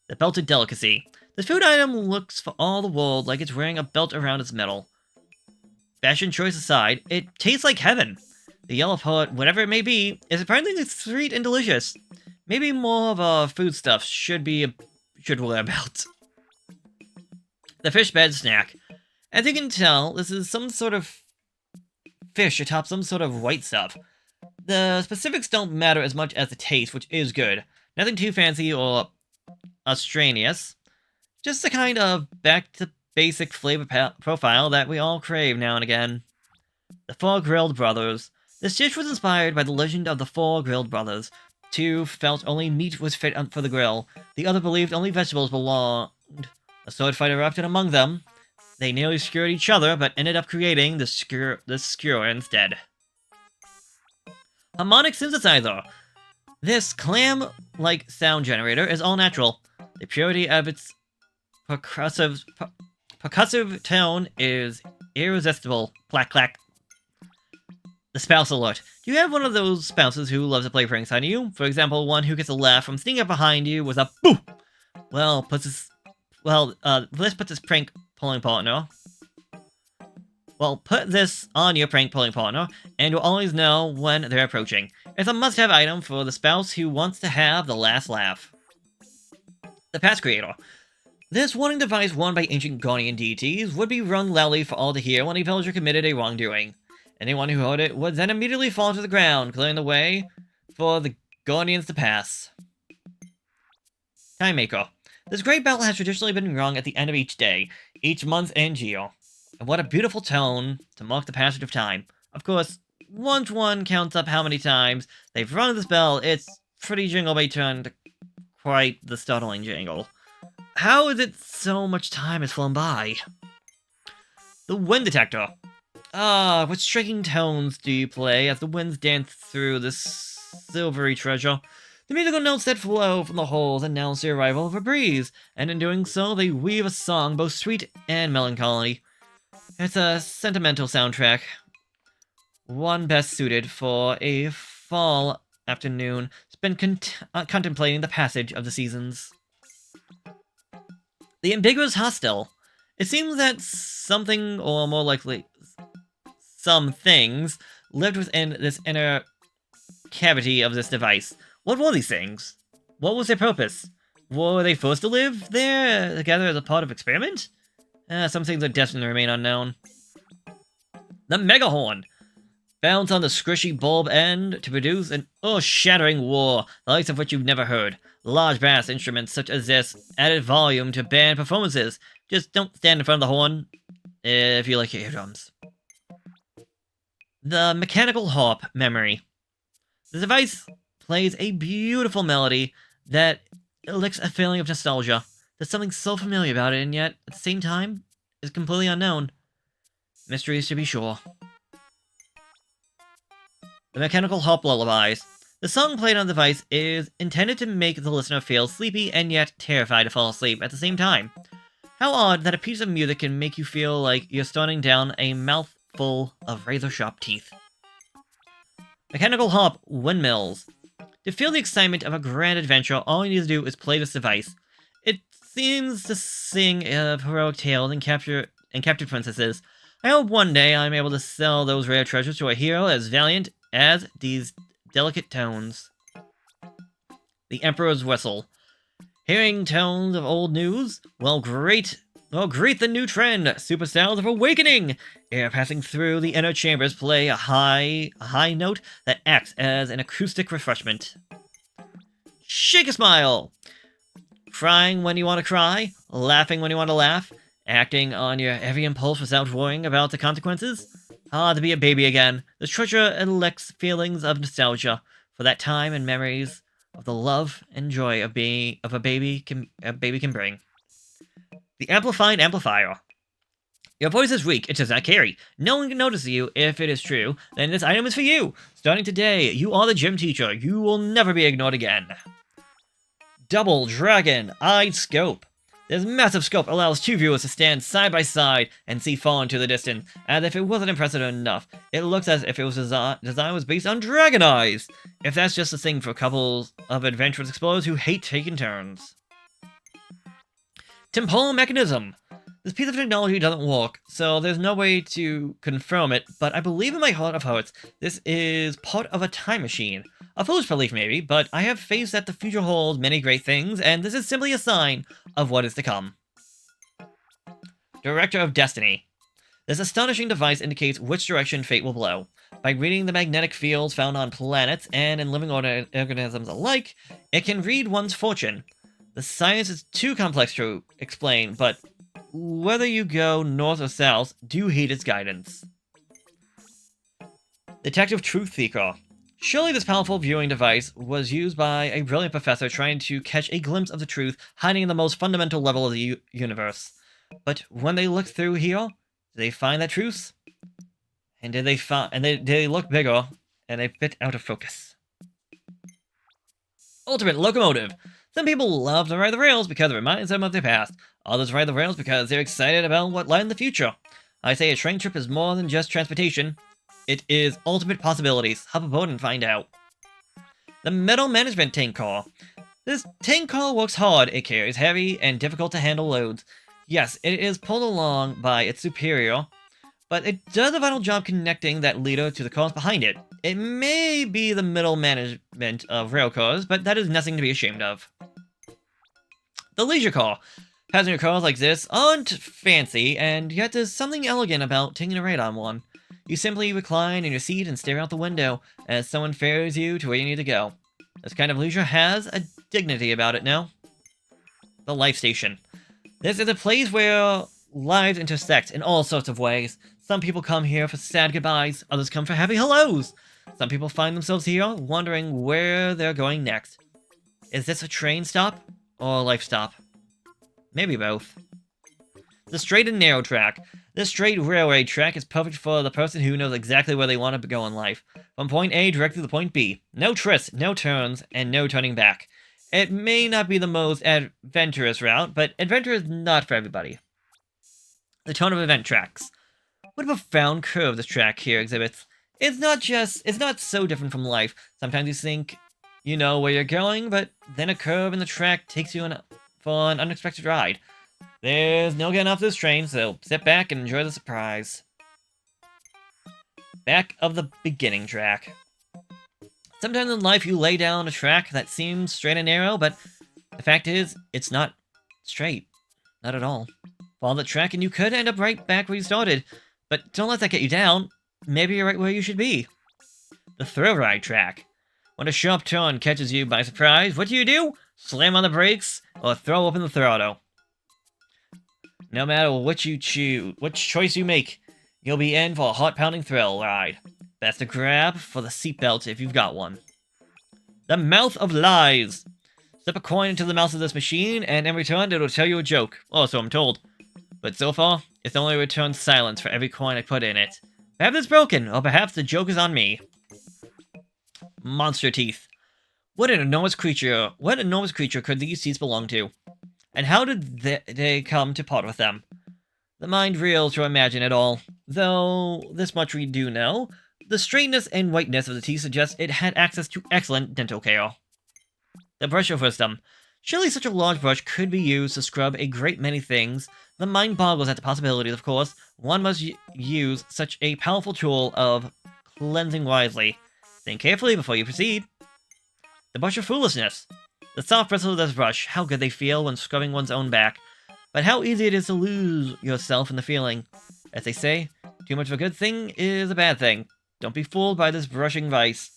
A: The belted delicacy. This food item looks for all the world like it's wearing a belt around its middle. Fashion choice aside, it tastes like heaven. The yellow poet, whatever it may be, is surprisingly sweet and delicious. Maybe more of a foodstuff should wear a belt. The fish bed snack. As you can tell, this is some sort of fish atop some sort of white stuff. The specifics don't matter as much as the taste, which is good. Nothing too fancy or extraneous. Just the kind of back-to-basic flavor profile that we all crave now and again. The Four Grilled Brothers. This dish was inspired by the legend of the Four Grilled Brothers. Two felt only meat was fit for the grill. The other believed only vegetables belonged. A sword fight erupted among them. They nearly skewered each other, but ended up creating the skewer instead. Harmonic synthesizer. This clam-like sound generator is all natural. The purity of its percussive tone is irresistible. Clack clack. The spouse alert. Do you have one of those spouses who loves to play pranks on you? For example, one who gets a laugh from sneaking up behind you with a boo. This puts his prank pulling partner. Well, put this on your prank pulling partner, and you'll always know when they're approaching. It's a must-have item for the spouse who wants to have the last laugh. The Past Creator. This warning device worn by ancient guardian deities would be rung loudly for all to hear when a villager committed a wrongdoing. Anyone who heard it would then immediately fall to the ground, clearing the way for the guardians to pass. Time Maker. This great bell has traditionally been rung at the end of each day, each month and year. And what a beautiful tone to mark the passage of time. Of course, once one counts up how many times they've rung this bell, it's pretty jingle may turn to quite the startling jingle. How is it so much time has flown by? The Wind Detector. What striking tones do you play as the winds dance through this silvery treasure? The musical notes that flow from the holes announce the arrival of a breeze, and in doing so, they weave a song both sweet and melancholy. It's a sentimental soundtrack, one best suited for a fall afternoon spent contemplating the passage of the seasons. The Ambiguous Hostile. It seems that something, or more likely, some things, lived within this inner cavity of this device. What were these things? What was their purpose? Were they forced to live there together as a part of experiment? Some things are destined to remain unknown. The Megahorn. Bounce on the squishy bulb end to produce an earth-shattering war, the likes of which you've never heard. Large brass instruments such as this added volume to band performances. Just don't stand in front of the horn if you like your eardrums. The Mechanical Harp Memory. The device plays a beautiful melody that elicits a feeling of nostalgia. There's something so familiar about it, and yet, at the same time, is completely unknown. Mysteries to be sure. The Mechanical Harp Lullabies. The song played on the device is intended to make the listener feel sleepy and yet terrified to fall asleep at the same time. How odd that a piece of music can make you feel like you're starting down a mouthful of razor-sharp teeth. Mechanical Harp Windmills. To feel the excitement of a grand adventure, all you need to do is play this device. It seems to sing of heroic tales and captured princesses. I hope one day I'm able to sell those rare treasures to a hero as valiant as these delicate tones. The Emperor's Whistle. Hearing tones of old news? Well, great the new trend, Super Sounds of Awakening! Air passing through the inner chambers play a high note that acts as an acoustic refreshment. Shake a smile! Crying when you want to cry, laughing when you want to laugh, acting on your every impulse without worrying about the consequences. To be a baby again. This treasure elicits feelings of nostalgia for that time and memories of the love and joy of a baby can bring. The Amplified Amplifier. Your voice is weak, it does not carry. No one can notice you. If it is true, then this item is for you. Starting today, you are the gym teacher. You will never be ignored again. Double Dragon Eyed Scope. This massive scope allows two viewers to stand side by side and see far into the distance, as if it wasn't impressive enough. It looks as if it was design was based on dragon eyes. If that's just a thing for couples of adventurous explorers who hate taking turns. Temporal Mechanism. This piece of technology doesn't work, so there's no way to confirm it, but I believe in my heart of hearts this is part of a time machine. A foolish belief maybe, but I have faith that the future holds many great things, and this is simply a sign of what is to come. Director of Destiny. This astonishing device indicates which direction fate will blow. By reading the magnetic fields found on planets and in living organisms alike, it can read one's fortune. The science is too complex to explain, but whether you go north or south, do heed its guidance. Detective Truth Seeker. Surely this powerful viewing device was used by a brilliant professor trying to catch a glimpse of the truth hiding in the most fundamental level of the universe. But when they look through here, did they find that truth? And did they look bigger and a bit out of focus? Ultimate Locomotive. Some people love to ride the rails because it reminds them of their past. Others ride the rails because they're excited about what lies in the future. I say a train trip is more than just transportation. It is ultimate possibilities. Hop aboard and find out. The Metal Management Tank Car. This tank car works hard. It carries heavy and difficult to handle loads. Yes, it is pulled along by its superior, but it does a vital job connecting that leader to the cars behind it. It may be the middle management of rail cars, but that is nothing to be ashamed of. The Leisure Car. Passenger cars like this aren't fancy, and yet there's something elegant about taking a ride on one. You simply recline in your seat and stare out the window as someone ferries you to where you need to go. This kind of leisure has a dignity about it now. The Life Station. This is a place where lives intersect in all sorts of ways. Some people come here for sad goodbyes, others come for happy hellos. Some people find themselves here wondering where they're going next. Is this a train stop or a life stop? Maybe both. The Straight and Narrow Track. This straight railway track is perfect for the person who knows exactly where they want to go in life. From point A directly to point B. No twists, no turns, and no turning back. It may not be the most adventurous route, but adventure is not for everybody. The Tone of Event Tracks. What a profound curve this track here exhibits. It's not so different from life. Sometimes you think you know where you're going, but then a curve in the track takes you for an unexpected ride. There's no getting off this train, so sit back and enjoy the surprise. Back of the beginning track. Sometimes in life you lay down a track that seems straight and narrow, but the fact is, it's not straight. Not at all. Follow the track and you could end up right back where you started, but don't let that get you down. Maybe you're right where you should be. The Thrill Ride Track. When a sharp turn catches you by surprise, what do? Slam on the brakes or throw open the throttle. No matter which choice you make, you'll be in for a heart-pounding thrill ride. Best to grab for the seatbelt if you've got one. The Mouth of Lies. Slip a coin into the mouth of this machine, and in return it'll tell you a joke. Or so I'm told. But so far, it's only returned silence for every coin I put in it. Perhaps it's broken, or perhaps the joke is on me. Monster Teeth. What enormous creature could these teeth belong to? And how did they come to part with them? The mind reels to imagine it all. Though, this much we do know. The straightness and whiteness of the teeth suggests it had access to excellent dental care. The Brush of Wisdom. Surely such a large brush could be used to scrub a great many things. The mind boggles at the possibilities, of course. One must use such a powerful tool of cleansing wisely. Think carefully before you proceed. The Brush of Foolishness. The soft bristle of this brush, how good they feel when scrubbing one's own back. But how easy it is to lose yourself in the feeling. As they say, too much of a good thing is a bad thing. Don't be fooled by this brushing vice.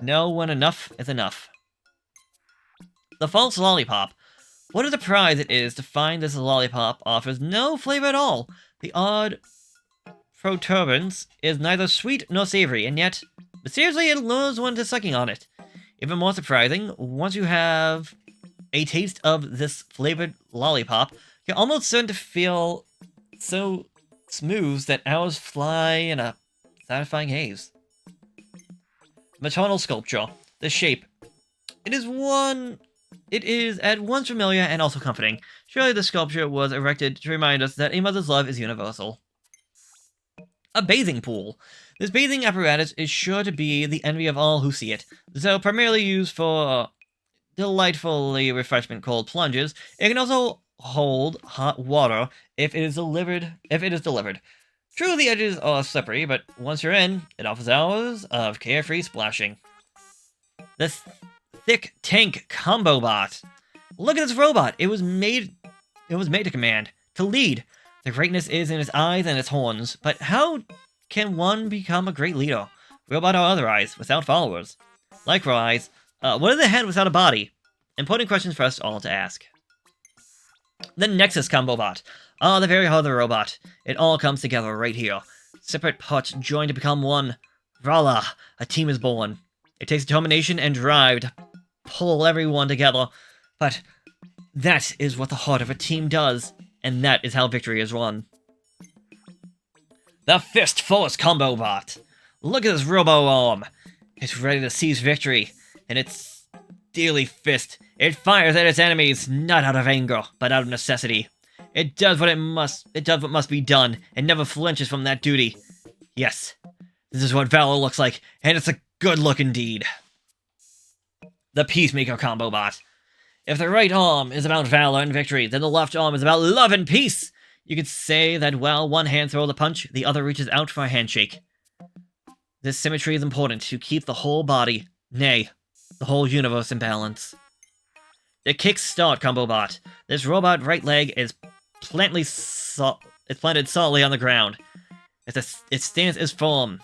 A: Know when enough is enough. The False Lollipop. What a surprise it is to find this lollipop offers no flavor at all. The odd protuberance is neither sweet nor savory, and yet, mysteriously it lures one to sucking on it. Even more surprising, once you have a taste of this flavored lollipop, you're almost certain to feel so smooths that hours fly in a satisfying haze. Maternal sculpture. The shape. It is at once familiar and also comforting. Surely the sculpture was erected to remind us that a mother's love is universal. A bathing pool. This bathing apparatus is sure to be the envy of all who see it. Though primarily used for delightfully refreshment cold plunges, it can also hold hot water if it is delivered. True, the edges are slippery, but once you're in, it offers hours of carefree splashing. The Thick Tank Combo Bot. Look at this robot. It was made to command, to lead. The greatness is in its eyes and its horns, but how can one become a great leader? Robot or otherwise, without followers? Likewise, what is the head without a body? Important questions for us all to ask. The Nexus Combo Bot. The very heart of the robot. It all comes together right here. Separate parts joined to become one. Voila! A team is born. It takes determination and drive to pull everyone together, but that is what the heart of a team does, and that is how victory is won. The Fist Force Combo Bot. Look at this robo-arm. It's ready to seize victory, and its steely fist. It fires at its enemies, not out of anger, but out of necessity. It does what must be done, and never flinches from that duty. Yes, this is what valor looks like, and it's a good look indeed. The Peacemaker Combo Bot. If the right arm is about valor and victory, then the left arm is about love and peace. You could say that while one hand throws a punch, the other reaches out for a handshake. This symmetry is important to keep the whole body, nay, the whole universe in balance. The Kickstart Combo Bot. This robot right leg is planted solidly on the ground. Its stance is firm.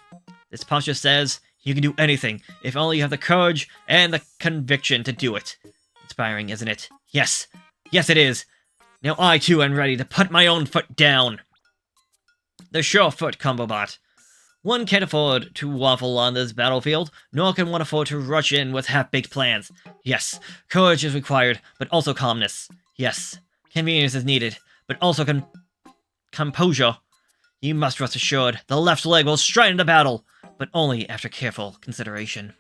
A: Its posture says, you can do anything, if only you have the courage and the conviction to do it. Inspiring, isn't it? Yes. Yes, it is. Now I, too, am ready to put my own foot down. The Surefoot Combo Bot. One can't afford to waffle on this battlefield, nor can one afford to rush in with half-baked plans. Yes, courage is required, but also calmness. Yes, convenience is needed, but also composure. You must rest assured, the left leg will stride into battle, but only after careful consideration.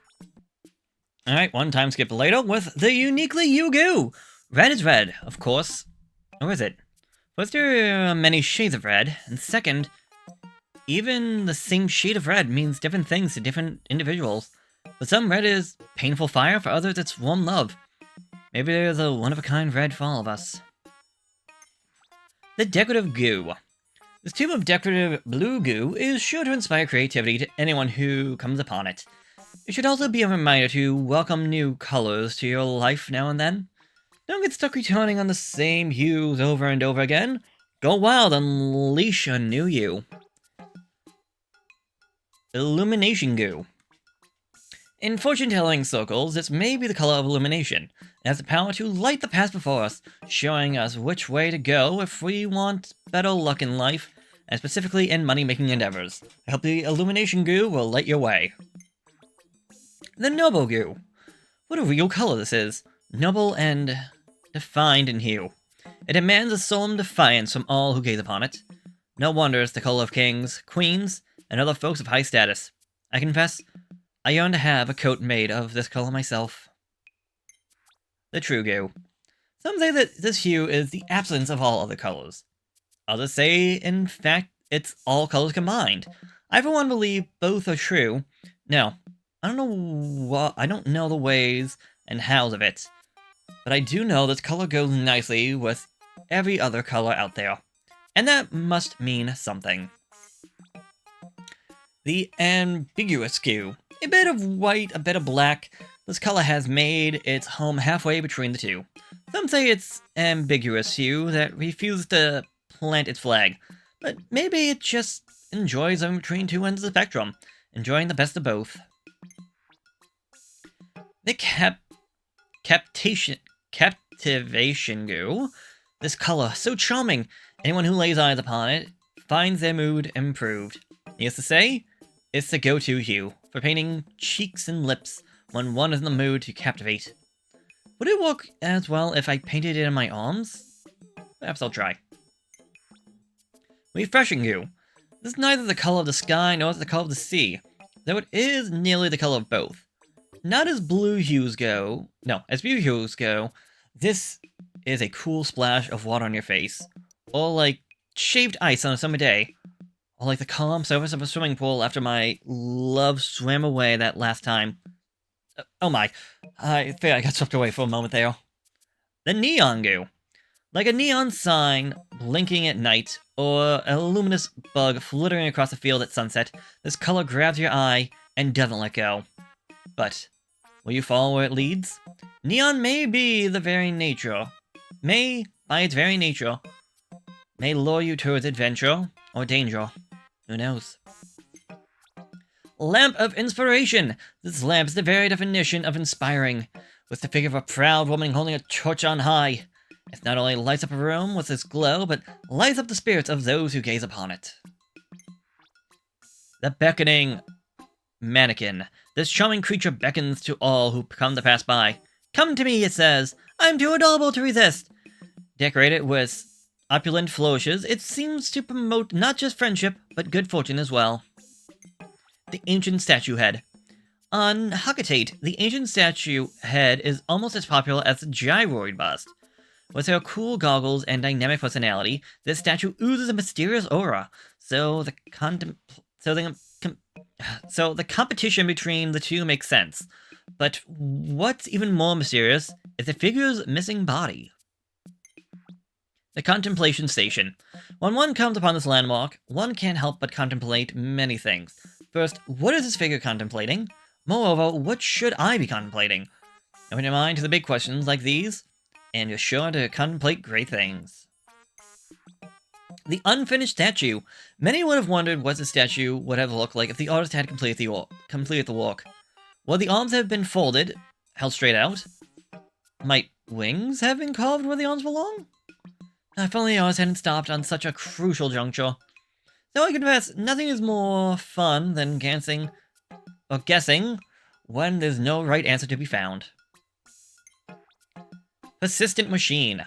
A: Alright, one time skip later with the uniquely Yu-Goo! Red is red, of course. Or is it? First, there are many shades of red, and second, even the same shade of red means different things to different individuals. For some, red is painful fire, for others it's warm love. Maybe there's a one-of-a-kind red for all of us. The Decorative Goo. This tube of decorative blue goo is sure to inspire creativity to anyone who comes upon it. It should also be a reminder to welcome new colors to your life now and then. Don't get stuck returning on the same hues over and over again. Go wild, unleash a new you. Illumination Goo. In fortune-telling circles, this may be the color of illumination. It has the power to light the path before us, showing us which way to go if we want better luck in life, and specifically in money-making endeavors. I hope the Illumination Goo will light your way. The Noble Goo. What a real color this is. Noble and defined in hue. It demands a solemn defiance from all who gaze upon it. No wonder it's the color of kings, queens, and other folks of high status. I confess, I yearn to have a coat made of this color myself. The True Goo. Some say that this hue is the absence of all other colors. Others say, in fact, it's all colors combined. I for one believe both are true. No, I don't know the ways and hows of it, but I do know this color goes nicely with every other color out there, and that must mean something. The Ambiguous Goo. A bit of white, a bit of black. This color has made its home halfway between the two. Some say it's ambiguous hue that refuses to plant its flag, but maybe it just enjoys in between two ends of the spectrum, enjoying the best of both. The Captivation Goo. This color, so charming, anyone who lays eyes upon it finds their mood improved. Needless to say, it's the go-to hue for painting cheeks and lips when one is in the mood to captivate. Would it work as well if I painted it on my arms? Perhaps I'll try. Refreshing Goo. This is neither the color of the sky nor the color of the sea, though it is nearly the color of both. Not as blue hues go, no, as blue hues go, this is a cool splash of water on your face, or like shaved ice on a summer day, or like the calm surface of a swimming pool after my love swam away that last time. Oh my, I think I got swept away for a moment there. The neon goo. Like a neon sign blinking at night, or a luminous bug flittering across the field at sunset, this color grabs your eye and doesn't let go. But will you follow where it leads? Neon may be the very nature, by its very nature, may lure you towards adventure or danger. Who knows? Lamp of Inspiration! This lamp is the very definition of inspiring, with the figure of a proud woman holding a torch on high. It not only lights up a room with its glow, but lights up the spirits of those who gaze upon it. The Beckoning Mannequin. This charming creature beckons to all who come to pass by. Come to me, it says. I'm too adorable to resist. Decorated with opulent flourishes, it seems to promote not just friendship, but good fortune as well. The Ancient Statue Head. On Hakatate, the ancient statue head is almost as popular as the gyroid bust. With her cool goggles and dynamic personality, this statue oozes a mysterious aura, so the competition between the two makes sense. But what's even more mysterious is the figure's missing body. The Contemplation Station. When one comes upon this landmark, one can't help but contemplate many things. First, what is this figure contemplating? Moreover, what should I be contemplating? Open your mind to the big questions like these, and you're sure to contemplate great things. The Unfinished Statue. Many would have wondered what the statue would have looked like if the artist had completed the work. Would the arms have been folded, held straight out? Might wings have been carved where the arms belong? If only the artist hadn't stopped on such a crucial juncture. Though I confess, nothing is more fun than guessing when there's no right answer to be found. Persistent Machine.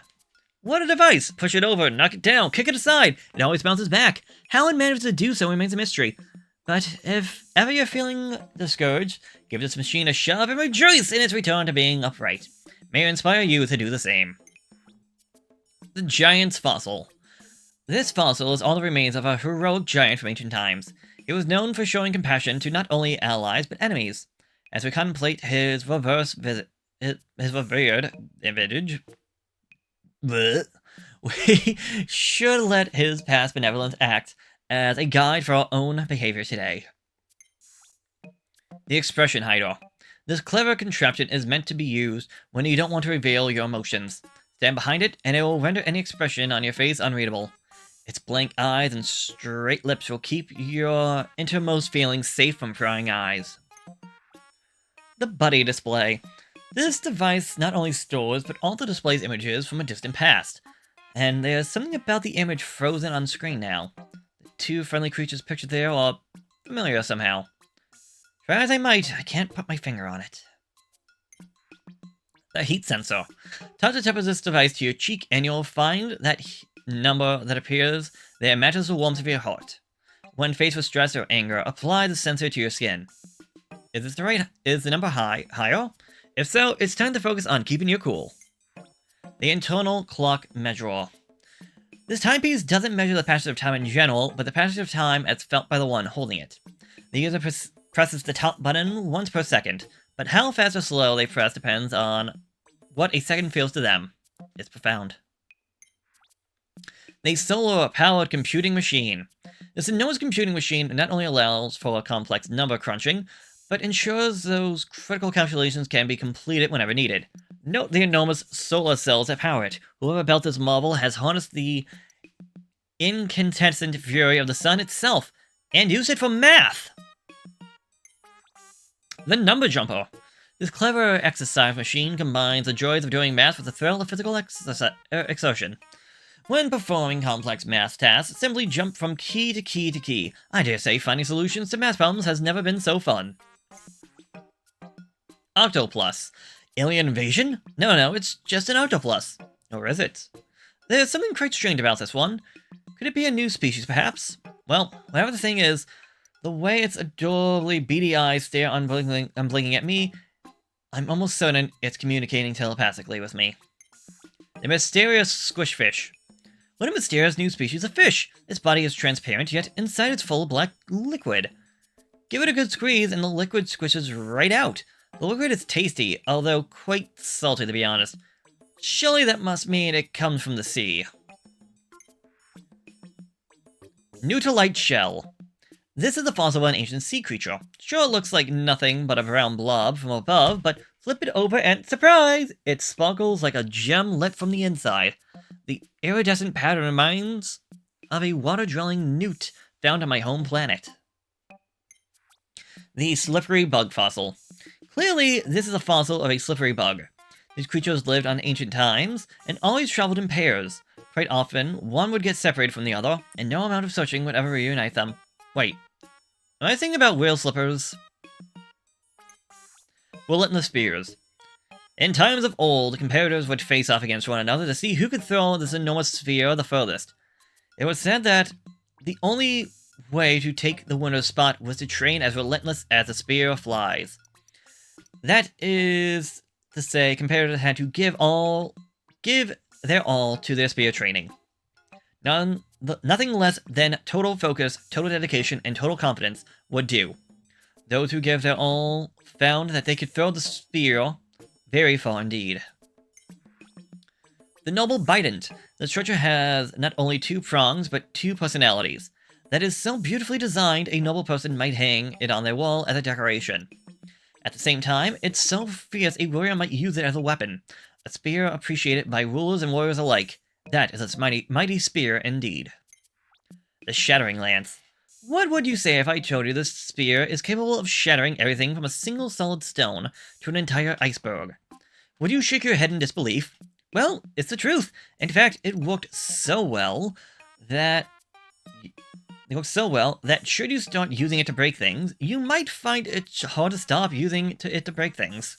A: What a device! Push it over, knock it down, kick it aside. It always bounces back. How it manages to do so remains a mystery. But if ever you're feeling discouraged, give this machine a shove and rejoice in its return to being upright. May it inspire you to do the same. The Giant's Fossil. This fossil is all that remains of a heroic giant from ancient times. He was known for showing compassion to not only allies, but enemies. As we contemplate his revered image, we should let his past benevolence act as a guide for our own behavior today. The Expression Hider. This clever contraption is meant to be used when you don't want to reveal your emotions. Stand behind it, and it will render any expression on your face unreadable. Its blank eyes and straight lips will keep your innermost feelings safe from prying eyes. The Buddy Display. This device not only stores, but also displays images from a distant past. And there's something about the image frozen on screen now. The two friendly creatures pictured there are familiar somehow. Try as I might, I can't put my finger on it. The Heat Sensor. Touch the tip of this device to your cheek and you'll find that number that appears there matches the warmth of your heart. When faced with stress or anger, apply the sensor to your skin. Is the number higher? If so, it's time to focus on keeping you cool. The Internal Clock Measurer. This timepiece doesn't measure the passage of time in general, but the passage of time as felt by the one holding it. The user presses the top button once per second, but how fast or slow they press depends on what a second feels to them. It's profound. The Solar-Powered Computing Machine. This enormous computing machine not only allows for complex number crunching, but ensures those critical calculations can be completed whenever needed. Note the enormous solar cells that power it. Whoever built this marvel has harnessed the incandescent fury of the sun itself, and used it for math! The Number Jumper. This clever exercise machine combines the joys of doing math with the thrill of physical exertion. When performing complex math tasks, simply jump from key to key to key. I dare say finding solutions to math problems has never been so fun. Octoplus. Alien invasion? No, it's just an Octoplus. Or is it? There's something quite strange about this one. Could it be a new species, perhaps? Well, whatever the thing is, the way its adorably beady eyes stare unblinking at me, I'm almost certain it's communicating telepathically with me. The mysterious squishfish. What a mysterious new species of fish! Its body is transparent, yet inside it's full of black liquid. Give it a good squeeze and the liquid squishes right out. The liquid is tasty, although quite salty to be honest. Surely that must mean it comes from the sea. Newtolite shell. This is the fossil of an ancient sea creature. Sure, it looks like nothing but a brown blob from above, but flip it over and surprise! It sparkles like a gem lit from the inside. The iridescent pattern reminds of a water-dwelling newt found on my home planet. The slippery bug fossil. Clearly, this is a fossil of a slippery bug. These creatures lived on ancient times and always traveled in pairs. Quite often, one would get separated from the other, and no amount of searching would ever reunite them. Wait, am I thinking about whale slippers? Bulletless spears. In times of old, competitors would face off against one another to see who could throw this enormous sphere the furthest. It was said that the only way to take the winner's spot was to train as relentless as a spear flies. That is to say, competitors had to give their all to their spear training. Nothing less than total focus, total dedication, and total confidence would do. Those who gave their all found that they could throw the spear very far indeed. The noble bident. The structure has not only 2 prongs, but 2 personalities. That is so beautifully designed, a noble person might hang it on their wall as a decoration. At the same time, it's so fierce a warrior might use it as a weapon. A spear appreciated by rulers and warriors alike. That is a mighty spear indeed. The Shattering Lance. What would you say if I told you this spear is capable of shattering everything from a single solid stone to an entire iceberg? Would you shake your head in disbelief? Well, it's the truth. In fact, it worked so well that should you start using it to break things, you might find it hard to stop using it to break things.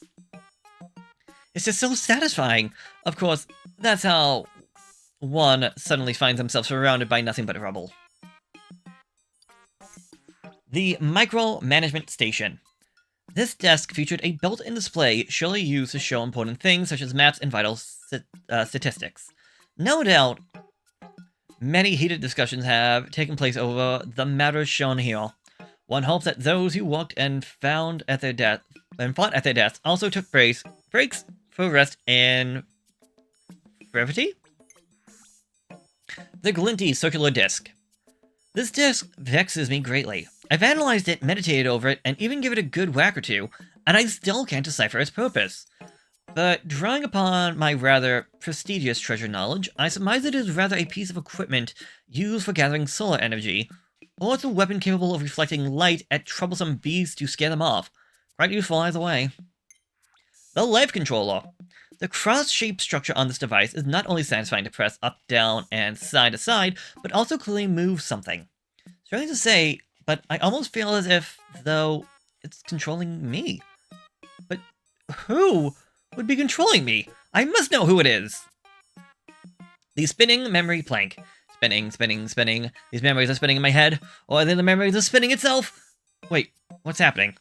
A: It's just so satisfying. Of course, that's how one suddenly finds himself surrounded by nothing but rubble. The Micromanagement Station. This desk featured a built-in display surely used to show important things such as maps and vital statistics. No doubt, many heated discussions have taken place over the matters shown here. One hopes that those who worked and fought at their desks also took breaks for rest and brevity. The Glinty Circular Disc. This disc vexes me greatly. I've analyzed it, meditated over it, and even given it a good whack or two, and I still can't decipher its purpose. But drawing upon my rather prestigious treasure knowledge, I surmise it is rather a piece of equipment used for gathering solar energy, or it's a weapon capable of reflecting light at troublesome beasts to scare them off. Quite useful either way. The Life Controller. The cross-shaped structure on this device is not only satisfying to press up, down, and side to side, but also clearly moves something. Strange to say, but I almost feel as if, though, it's controlling me. But who would be controlling me? I must know who it is! The Spinning Memory Plank. Spinning, spinning, spinning. These memories are spinning in my head, or are they the memories of spinning itself? Wait, what's happening?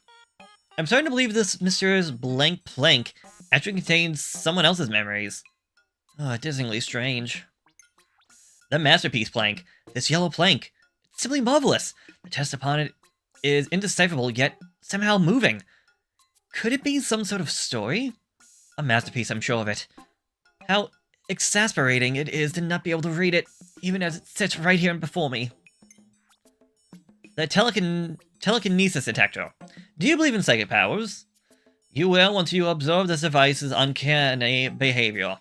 A: I'm starting to believe this mysterious blank plank actually contains someone else's memories. Oh, dizzyingly strange. The Masterpiece Plank. This yellow plank. It's simply marvelous. The test upon it is indecipherable, yet somehow moving. Could it be some sort of story? A masterpiece, I'm sure of it. How exasperating it is to not be able to read it, even as it sits right here before me. The Telekinesis Detector. Do you believe in psychic powers? You will once you observe this device's uncanny behavior.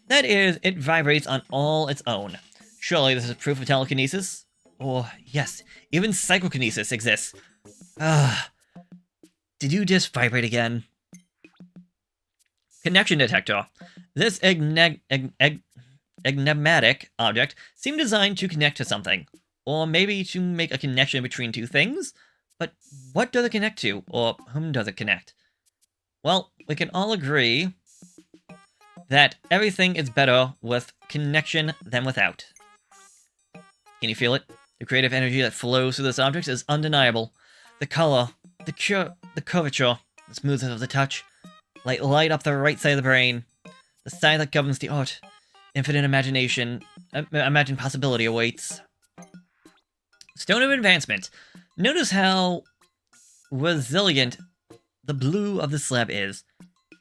A: That is, it vibrates on all its own. Surely this is proof of telekinesis? Or, yes, even psychokinesis exists. Did you just vibrate again? Connection Detector. This enigmatic object seemed designed to connect to something. Or maybe to make a connection between two things? But what does it connect to? Or whom does it connect? Well, we can all agree that everything is better with connection than without. Can you feel it? The creative energy that flows through this object is undeniable. The color, the curvature, the smoothness of the touch, light up the right side of the brain. The side that governs the art. Infinite imagination, imagine possibility awaits. Stone of Advancement. Notice how resilient the blue of the slab is.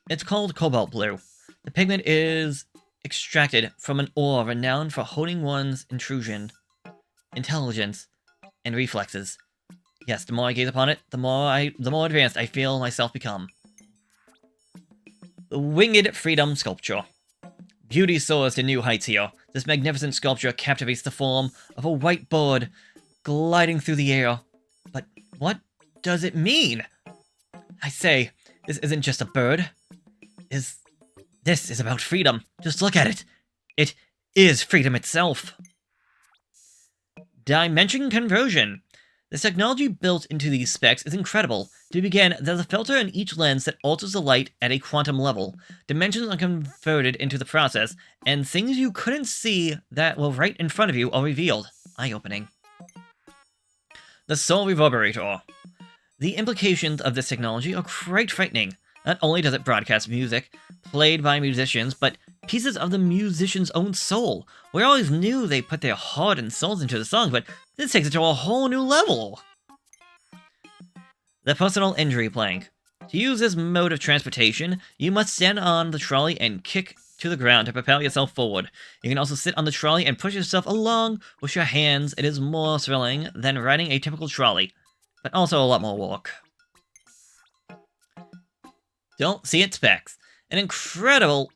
A: It's called cobalt blue. The pigment is extracted from an ore renowned for holding one's intrusion, intelligence, and reflexes. Yes, the more I gaze upon it, the more advanced I feel myself become. The Winged Freedom Sculpture. Beauty soars to new heights here. This magnificent sculpture captivates the form of a white bird gliding through the air. But what does it mean? I say, this isn't just a bird. This is about freedom. Just look at it. It is freedom itself. Dimension conversion. The technology built into these specs is incredible. To begin, there's a filter in each lens that alters the light at a quantum level. Dimensions are converted into the process, and things you couldn't see that were right in front of you are revealed. Eye-opening. The Soul Reverberator. The implications of this technology are quite frightening. Not only does it broadcast music played by musicians, but pieces of the musician's own soul. We always knew they put their heart and souls into the songs, but this takes it to a whole new level. The Personal Injury Plank. To use this mode of transportation, you must stand on the trolley and kick to the ground to propel yourself forward. You can also sit on the trolley and push yourself along with your hands. It is more thrilling than riding a typical trolley, but also a lot more work. Don't see its specs. An incredible...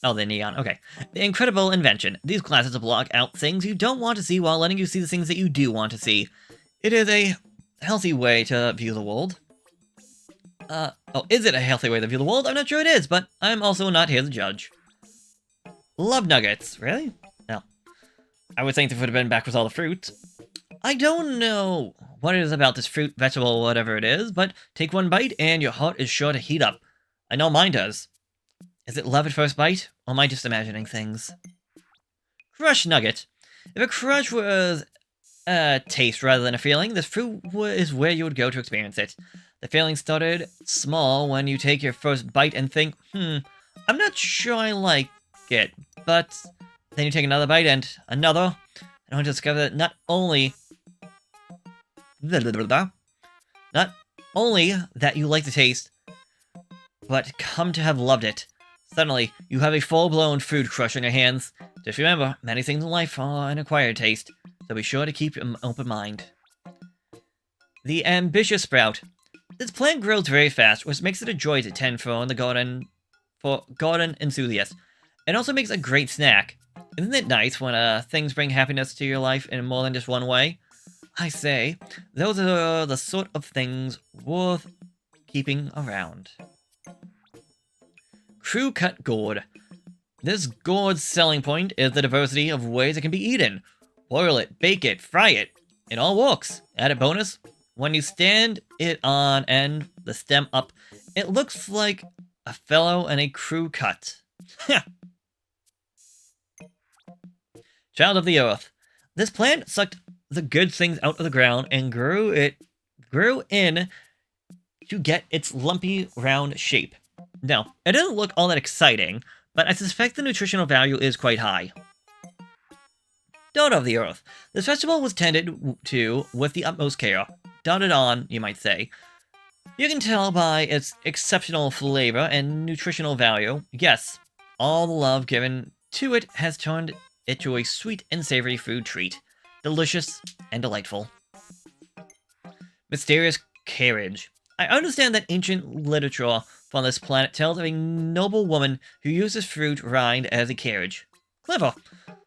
A: Oh, the neon. Okay. The incredible invention. These glasses block out things you don't want to see while letting you see the things that you do want to see. It is a healthy way to view the world. Is it a healthy way to view the world? I'm not sure it is, but I'm also not here to judge. Love nuggets. Really? No. I would think it would have been back with all the fruit. I don't know what it is about this fruit, vegetable, whatever it is, but take one bite and your heart is sure to heat up. I know mine does. Is it love at first bite, or am I just imagining things? Crush nugget. If a crush was a taste rather than a feeling, this fruit is where you would go to experience it. The feeling started small when you take your first bite and think, I'm not sure I like it, but then you take another bite and another, and only to discover that not only that you like the taste, but come to have loved it. Suddenly, you have a full-blown food crush on your hands. Just remember, many things in life are an acquired taste, so be sure to keep an open mind. The Ambitious Sprout. This plant grows very fast, which makes it a joy to tend for garden enthusiasts. It also makes a great snack. Isn't it nice when things bring happiness to your life in more than just one way? I say, those are the sort of things worth keeping around. Crew Cut Gourd. This gourd's selling point is the diversity of ways it can be eaten. Boil it, bake it, fry it. It all works. Added bonus, when you stand it on end, the stem up, it looks like a fellow in a crew cut. Child of the Earth. This plant sucked the good things out of the ground and grew in to get its lumpy, round shape. Now, it doesn't look all that exciting, but I suspect the nutritional value is quite high. Daughter of the Earth. This vegetable was tended to with the utmost care. Dotted on, you might say. You can tell by its exceptional flavor and nutritional value. Yes, all the love given to it has turned it to a sweet and savory food treat. Delicious and delightful. Mysterious Carriage. I understand that ancient literature from this planet tells of a noble woman who uses fruit rind as a carriage. Clever.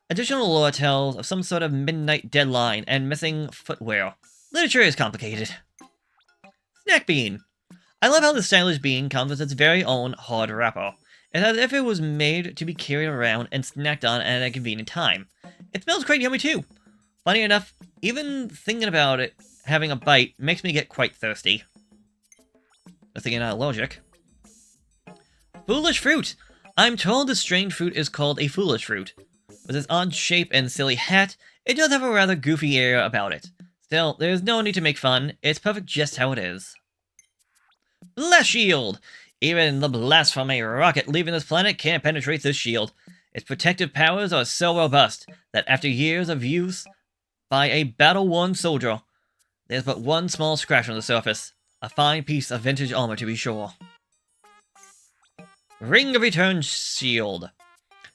A: Additional lore tells of some sort of midnight deadline and missing footwear. Literature is complicated. Snack Bean. I love how the stylish bean comes with its very own hard wrapper. It's as if it was made to be carried around and snacked on at a convenient time. It smells quite yummy too. Funny enough, even thinking about it, having a bite, makes me get quite thirsty. But thinking not allergic. Foolish Fruit! I'm told this strange fruit is called a foolish fruit. With its odd shape and silly hat, It does have a rather goofy air about it. Still, there's no need to make fun, it's perfect just how it is. Blast Shield! Even the blast from a rocket leaving this planet can't penetrate this shield. Its protective powers are so robust that after years of use by a battle-worn soldier, there's but one small scratch on the surface. A fine piece of vintage armor to be sure. Ring of Return Shield.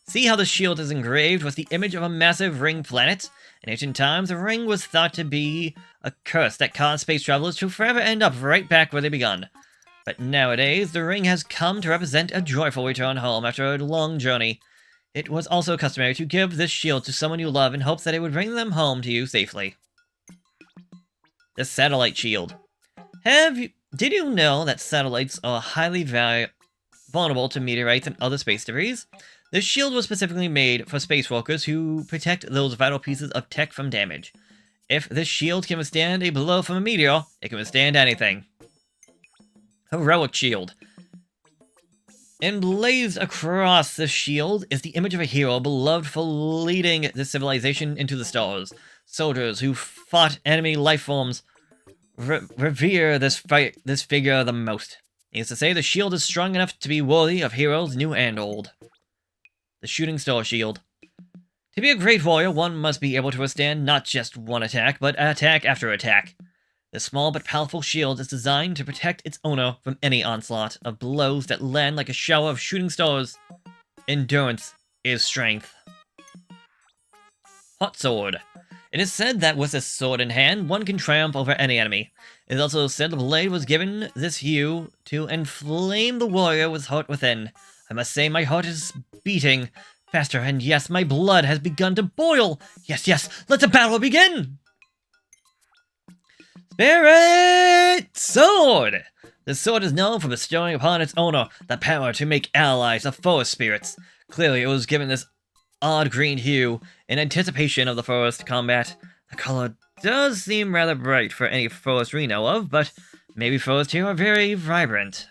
A: See how the shield is engraved with the image of a massive ring planet? In ancient times, the ring was thought to be a curse that caused space travelers to forever end up right back where they begun. But nowadays, the ring has come to represent a joyful return home after a long journey. It was also customary to give this shield to someone you love in hopes that it would bring them home to you safely. The Satellite Shield. Did you know that satellites are highly vulnerable to meteorites and other space debris? This shield was specifically made for spacewalkers who protect those vital pieces of tech from damage. If this shield can withstand a blow from a meteor, it can withstand anything. Heroic Shield. Emblazed across the shield is the image of a hero beloved for leading this civilization into the stars. Soldiers who fought enemy life forms revere this figure the most. Needless to say, the shield is strong enough to be worthy of heroes new and old. The Shooting Star Shield. To be a great warrior, one must be able to withstand not just one attack, but attack after attack. This small but powerful shield is designed to protect its owner from any onslaught of blows that land like a shower of shooting stars. Endurance is strength. Hot Sword. It is said that with this sword in hand, one can triumph over any enemy. It is also said the blade was given this hue to inflame the warrior with heart within. I must say my heart is beating faster, and yes, my blood has begun to boil. Yes, let the battle begin! Spirit Sword! The sword is known for bestowing upon its owner the power to make allies of forest spirits. Clearly, it was given this odd green hue in anticipation of the forest combat. The color does seem rather bright for any forest we know of, but maybe forests here are very vibrant.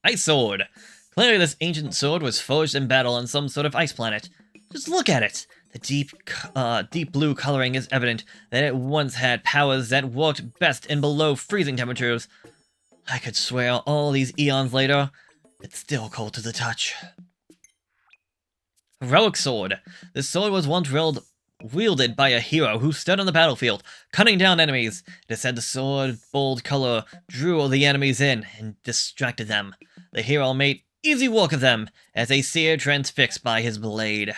A: Ice Sword. Clearly this ancient sword was forged in battle on some sort of ice planet. Just look at it! The deep blue coloring is evident that it once had powers that worked best in below freezing temperatures. I could swear all these eons later, it's still cold to the touch. Heroic Sword. This sword was once wielded by a hero who stood on the battlefield, cutting down enemies. It is said the sword's bold color drew the enemies in and distracted them. The hero made easy work of them, as they seared transfixed by his blade.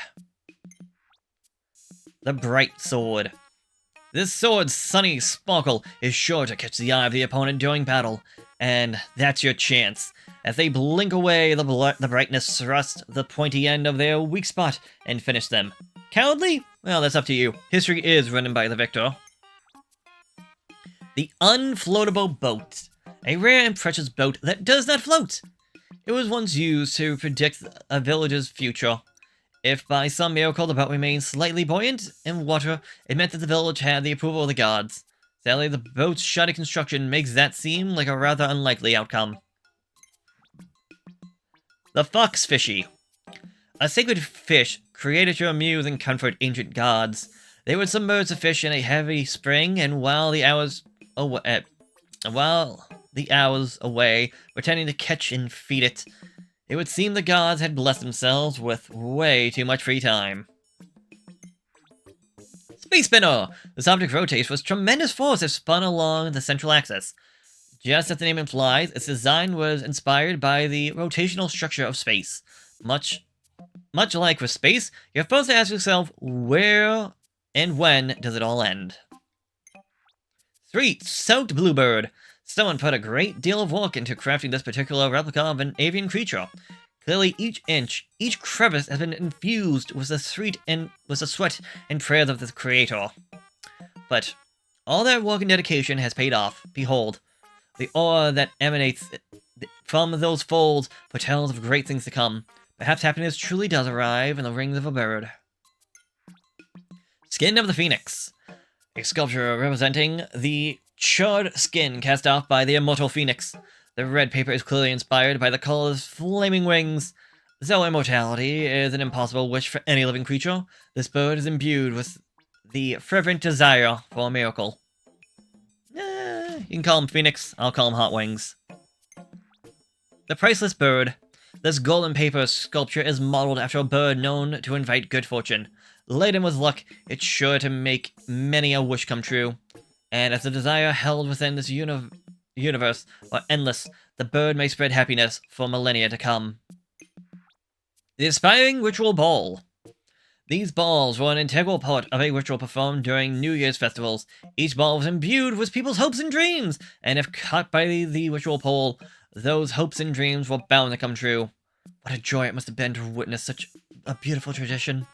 A: The Bright Sword. This sword's sunny sparkle is sure to catch the eye of the opponent during battle, and that's your chance. As they blink away, the brightness thrust the pointy end of their weak spot and finish them. Cowardly? Well, that's up to you. History is written by the victor. The Unfloatable Boat. A rare and precious boat that does not float. It was once used to predict a village's future. If by some miracle the boat remained slightly buoyant in water, it meant that the village had the approval of the gods. Sadly, the boat's shoddy construction makes that seem like a rather unlikely outcome. The Fox Fishy. A sacred fish created to amuse and comfort ancient gods. They would submerge the fish in a heavy spring, and while the hours away, pretending to catch and feed it, it would seem the gods had blessed themselves with way too much free time. Space Spinner! This object rotates with tremendous force if spun along the central axis. Just as the name implies, its design was inspired by the rotational structure of space. Much like with space, you're supposed to ask yourself, where and when does it all end? 3. Soaked Bluebird. Someone put a great deal of work into crafting this particular replica of an avian creature. Clearly, each inch, each crevice has been infused with the sweat and prayers of the creator. But all that work and dedication has paid off. Behold, the aura that emanates from those folds foretells of great things to come. Perhaps happiness truly does arrive in the wings of a bird. Skin of the Phoenix. A sculpture representing the charred skin cast off by the immortal phoenix. The red paper is clearly inspired by the color's flaming wings. Though immortality is an impossible wish for any living creature, this bird is imbued with the fervent desire for a miracle. You can call him Phoenix, I'll call him Hot Wings. The Priceless Bird. This golden paper sculpture is modeled after a bird known to invite good fortune. Laden with luck, it's sure to make many a wish come true. And as the desire held within this universe are endless, the bird may spread happiness for millennia to come. The Aspiring Ritual Ball. These balls were an integral part of a ritual performed during New Year's festivals. Each ball was imbued with people's hopes and dreams, and if caught by the ritual pole, those hopes and dreams were bound to come true. What a joy it must have been to witness such a beautiful tradition.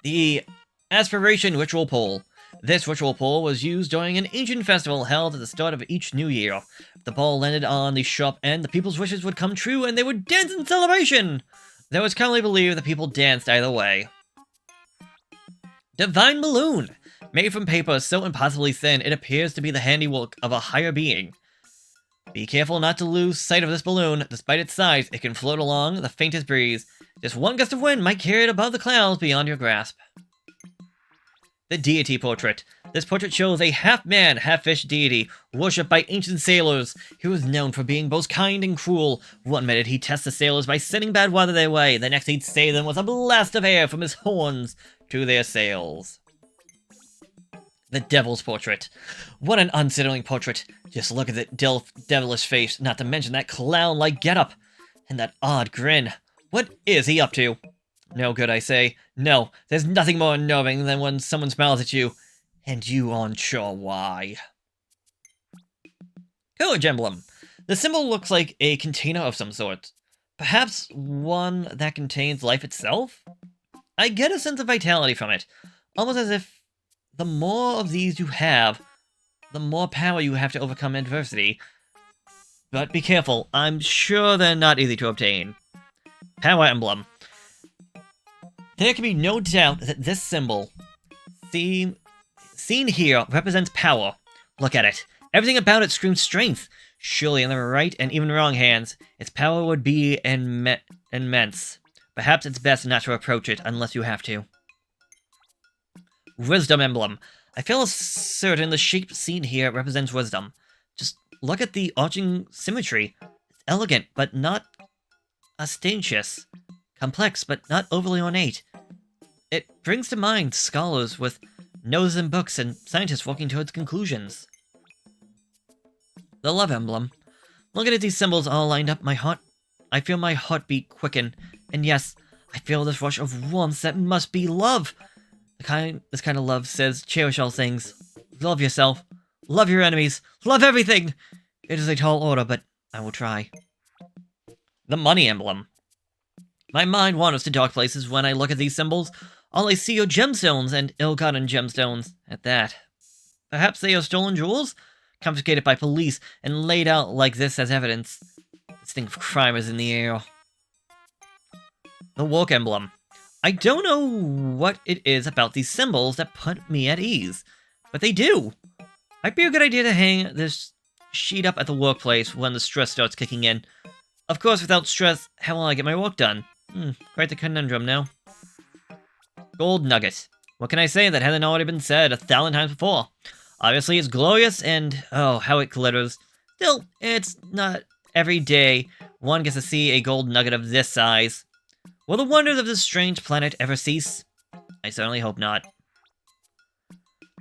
A: The Aspiration Ritual Pole. This ritual pole was used during an ancient festival held at the start of each new year. If the ball landed on the sharp end, the people's wishes would come true and they would dance in celebration! Though it's commonly believed that people danced either way. Divine Balloon. Made from paper so impossibly thin, it appears to be the handiwork of a higher being. Be careful not to lose sight of this balloon. Despite its size, it can float along the faintest breeze. Just one gust of wind might carry it above the clouds beyond your grasp. The Deity Portrait. This portrait shows a half-man, half-fish deity, worshipped by ancient sailors. He was known for being both kind and cruel. One minute he'd test the sailors by sending bad weather their way, the next he'd save them with a blast of air from his horns to their sails. The Devil's Portrait. What an unsettling portrait. Just look at that devilish face, not to mention that clown-like getup. And that odd grin. What is he up to? No good, I say. No, there's nothing more unnerving than when someone smiles at you, and you aren't sure why. Courage Emblem. The symbol looks like a container of some sort. Perhaps one that contains life itself? I get a sense of vitality from it, almost as if the more of these you have, the more power you have to overcome adversity. But be careful, I'm sure they're not easy to obtain. Power Emblem. There can be no doubt that this symbol, seen here, represents power. Look at it. Everything about it screams strength. Surely in the right and even wrong hands, its power would be immense. Perhaps it's best not to approach it unless you have to. Wisdom Emblem. I feel certain the shape seen here represents wisdom. Just look at the arching symmetry. It's elegant, but not ostentatious. Complex, but not overly ornate. It brings to mind scholars with noses in books and scientists working towards conclusions. The Love Emblem. Looking at these symbols all lined up, I feel my heartbeat quicken. And yes, I feel this rush of warmth that must be love. This kind of love says, cherish all things. Love yourself. Love your enemies. Love everything! It is a tall order, but I will try. The Money Emblem. My mind wanders to dark places when I look at these symbols. All I see are gemstones, and ill-gotten gemstones, at that. Perhaps they are stolen jewels? Confiscated by police, and laid out like this as evidence. This thing of crime is in the air. The Work Emblem. I don't know what it is about these symbols that put me at ease, but they do. Might be a good idea to hang this sheet up at the workplace when the stress starts kicking in. Of course, without stress, how will I get my work done? Quite the conundrum, no? Gold Nugget. What can I say that hasn't already been said 1,000 times before? Obviously, it's glorious, and oh, how it glitters. Still, it's not every day one gets to see a gold nugget of this size. Will the wonders of this strange planet ever cease? I certainly hope not.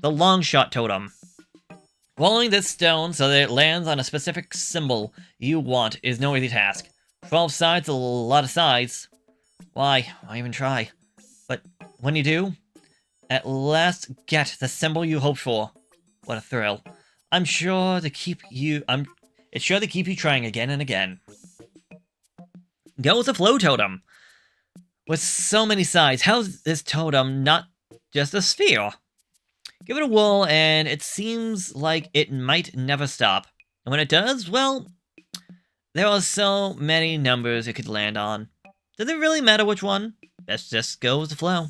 A: The Long Shot Totem. Rolling this stone so that it lands on a specific symbol you want is no easy task. 12 sides, a lot of sides. Why even try? But when you do, at last get the symbol you hoped for. What a thrill. It's sure to keep you trying again and again. Go with the Flow Totem. With so many sides, how's this totem not just a sphere? Give it a whirl, and it seems like it might never stop. And when it does, well, there are so many numbers it could land on. Does it really matter which one? Best just go with the flow.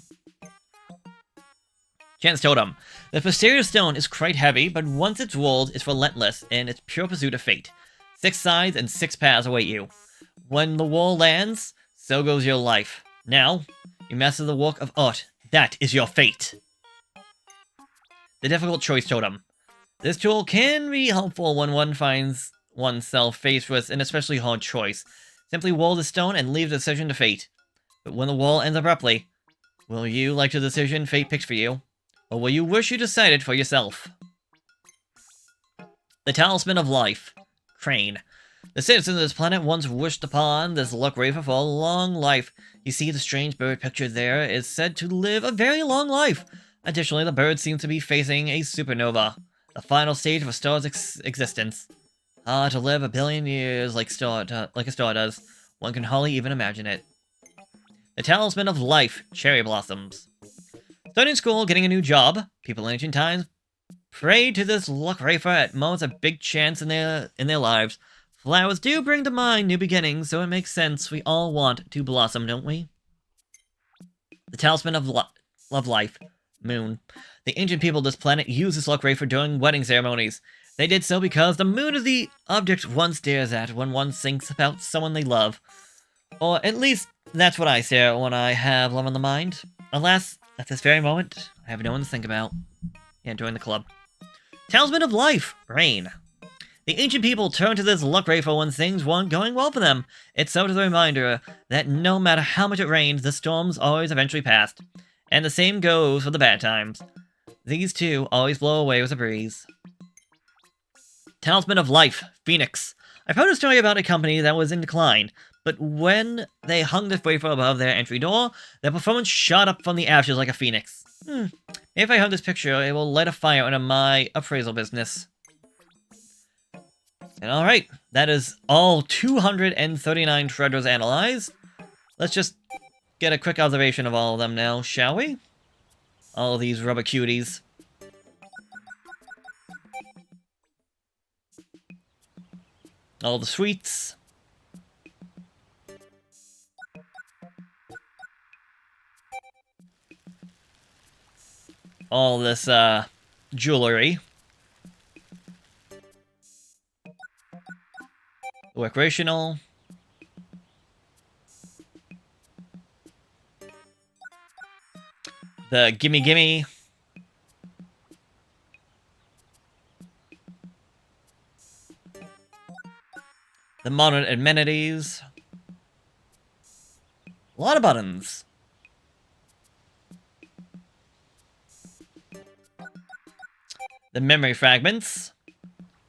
A: Chance Totem. The posterior stone is quite heavy, but once it's rolled, it's relentless in its pure pursuit of fate. 6 sides and 6 paths await you. When the wall lands, so goes your life. Now, you master the work of art. That is your fate. The difficult choice totem. This tool can be helpful when one finds oneself faced with an especially hard choice. Simply wall the stone and leave the decision to fate. But when the wall ends abruptly, will you like the decision fate picks for you? Or will you wish you decided for yourself? The Talisman of Life. Crane. The citizens of this planet once wished upon this luck raver for a long life. You see, the strange bird pictured there is said to live a very long life. Additionally, the bird seems to be facing a supernova, the final stage of a star's existence. To live a billion years like a star does, one can hardly even imagine it. The Talisman of Life. Cherry Blossoms. Starting school, getting a new job. People in ancient times prayed to this luck raver at moments of big chance in their lives. Flowers do bring to mind new beginnings, so it makes sense we all want to blossom, don't we? The Talisman of Life. Moon. The ancient people of this planet used this luck raver during wedding ceremonies. They did so because the moon is the object one stares at when one thinks about someone they love. Or at least, that's what I stare at when I have love on the mind. Alas, at this very moment, I have no one to think about. Yeah, join the club. Talisman of Life. Rain. The ancient people turned to this luck raver when things weren't going well for them. It served as a reminder that no matter how much it rained, the storms always eventually passed. And the same goes for the bad times. These too always blow away with a breeze. Talisman of Life. Phoenix. I've heard a story about a company that was in decline, but when they hung this wafer above their entry door, their performance shot up from the ashes like a phoenix. If I hung this picture, it will light a fire under my appraisal business. And alright, that is all 239 treasures analyzed. Let's just get a quick observation of all of them now, shall we? All these rubber cuties. All the sweets. All this, jewelry. Recreational. The gimme gimme. The modern amenities. A lot of buttons. The memory fragments,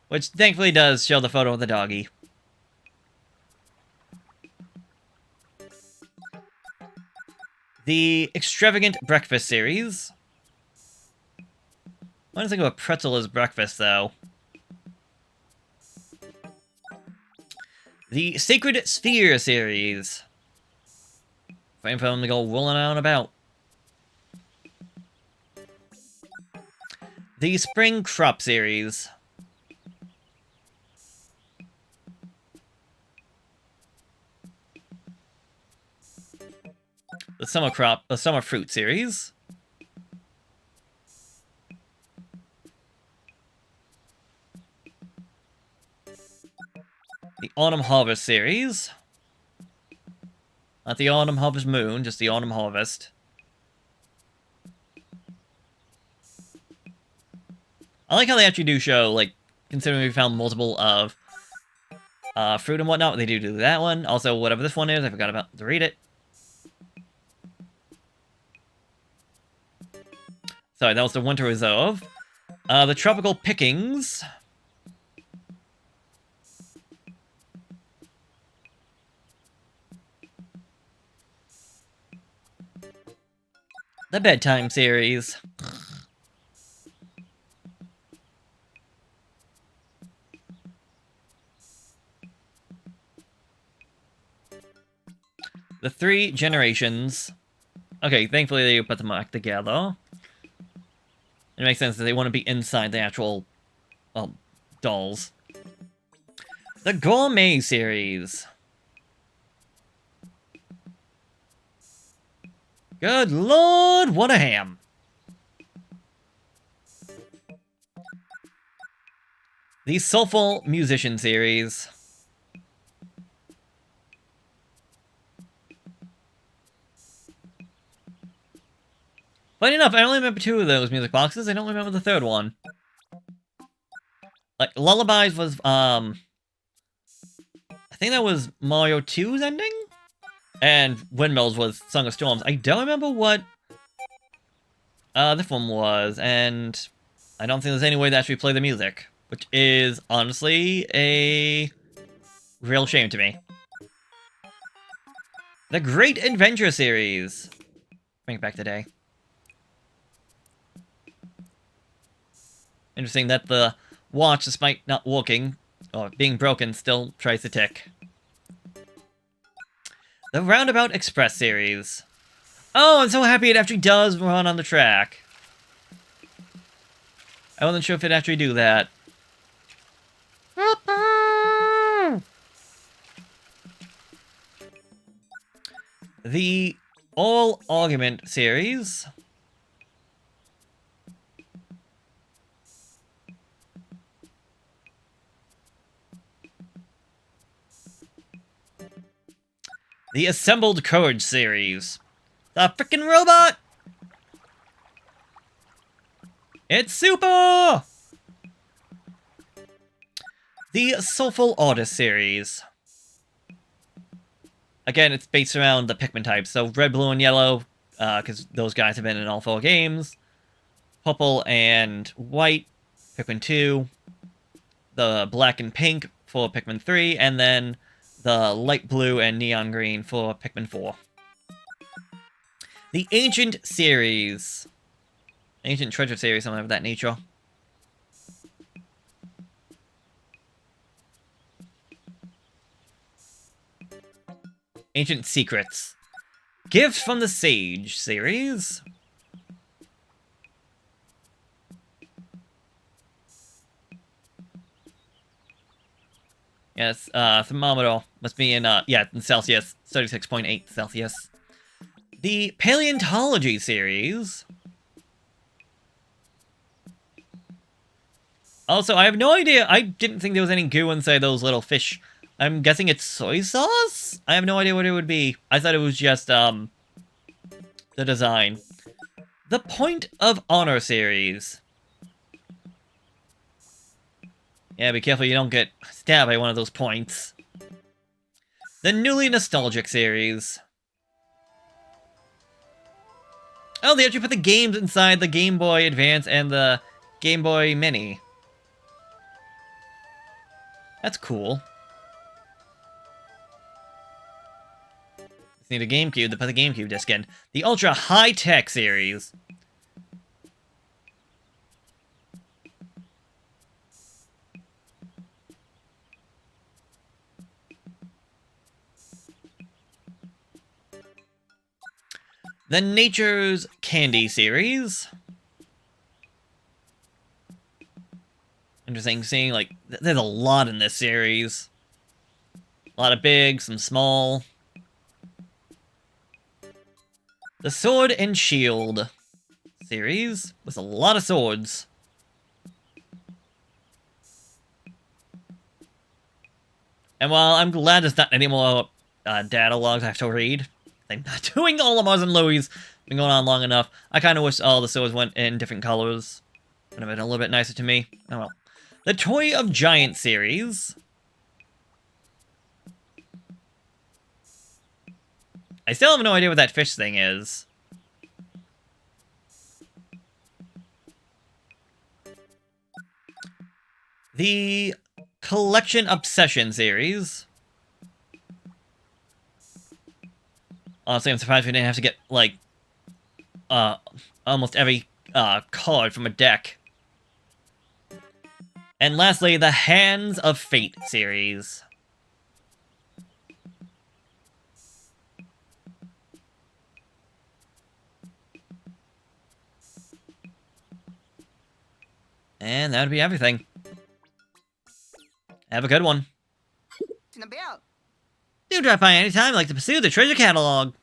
A: which thankfully does show the photo of the doggy. The extravagant breakfast series. I don't think of a pretzel as breakfast, though. The Sacred Sphere series. Waiting for them to go rolling on about. The Spring Crop series. The Summer Fruit series. The Autumn Harvest series. Not the Autumn Harvest Moon, just the Autumn Harvest. I like how they actually do show, like, considering we found multiple of fruit and whatnot, they do that one. Also, whatever this one is, I forgot about to read it. Sorry, that was the Winter Reserve. The Tropical Pickings. The Bedtime series. The Three Generations. Okay, thankfully they put them back together. It makes sense that they want to be inside the actual, well, dolls. The Gourmet series. Good lord, what a ham. The Soulful Musician series. Funny enough, I only remember 2 of those music boxes. I don't remember the 3rd one. Like, Lullabies was, I think that was Mario 2's ending? And Windmills was Song of Storms. I don't remember what this one was, and I don't think there's any way to actually play the music, which is honestly a real shame to me. The Great Adventure series. Bring it back today. Interesting that the watch, despite not working or being broken, still tries to tick. The Roundabout Express series. Oh, I'm so happy it actually does run on the track. I wasn't sure if it'd actually do that. The All Argument series. The Assembled Courage series. The frickin' robot! It's super! The Soulful Artist series. Again, it's based around the Pikmin types, so red, blue, and yellow, because those guys have been in all 4 games. Purple and white, Pikmin 2. The black and pink for Pikmin 3, and then the light blue and neon green for Pikmin 4. The Ancient series. Ancient Treasure series, something of that nature. Ancient Secrets. Gift from the Sage series. Yes, thermometer must be in, in Celsius, 36.8 Celsius. The Paleontology series. Also, I have no idea, I didn't think there was any goo inside those little fish. I'm guessing it's soy sauce? I have no idea what it would be. I thought it was just, the design. The Point of Honor series. Yeah, be careful you don't get stabbed by one of those points. The Newly Nostalgic series. Oh, they actually put the games inside the Game Boy Advance and the Game Boy Mini. That's cool. Just need a GameCube to put the GameCube disc in. The Ultra High Tech series. The Nature's Candy series. Interesting seeing, like, there's a lot in this series. A lot of big, some small. The Sword and Shield series, with a lot of swords. And while I'm glad there's not any more data logs I have to read, I'm not doing all of Mars and Louis. Been going on long enough. I kind of wish all the swords went in different colors. Would have been a little bit nicer to me. Oh well. The Toy of Giant series. I still have no idea what that fish thing is. The Collection Obsession series. Honestly, I'm surprised we didn't have to get, like, almost every, card from a deck. And lastly, the Hands of Fate series. And that would be everything. Have a good one. Do drop by anytime you'd like to pursue the treasure catalog.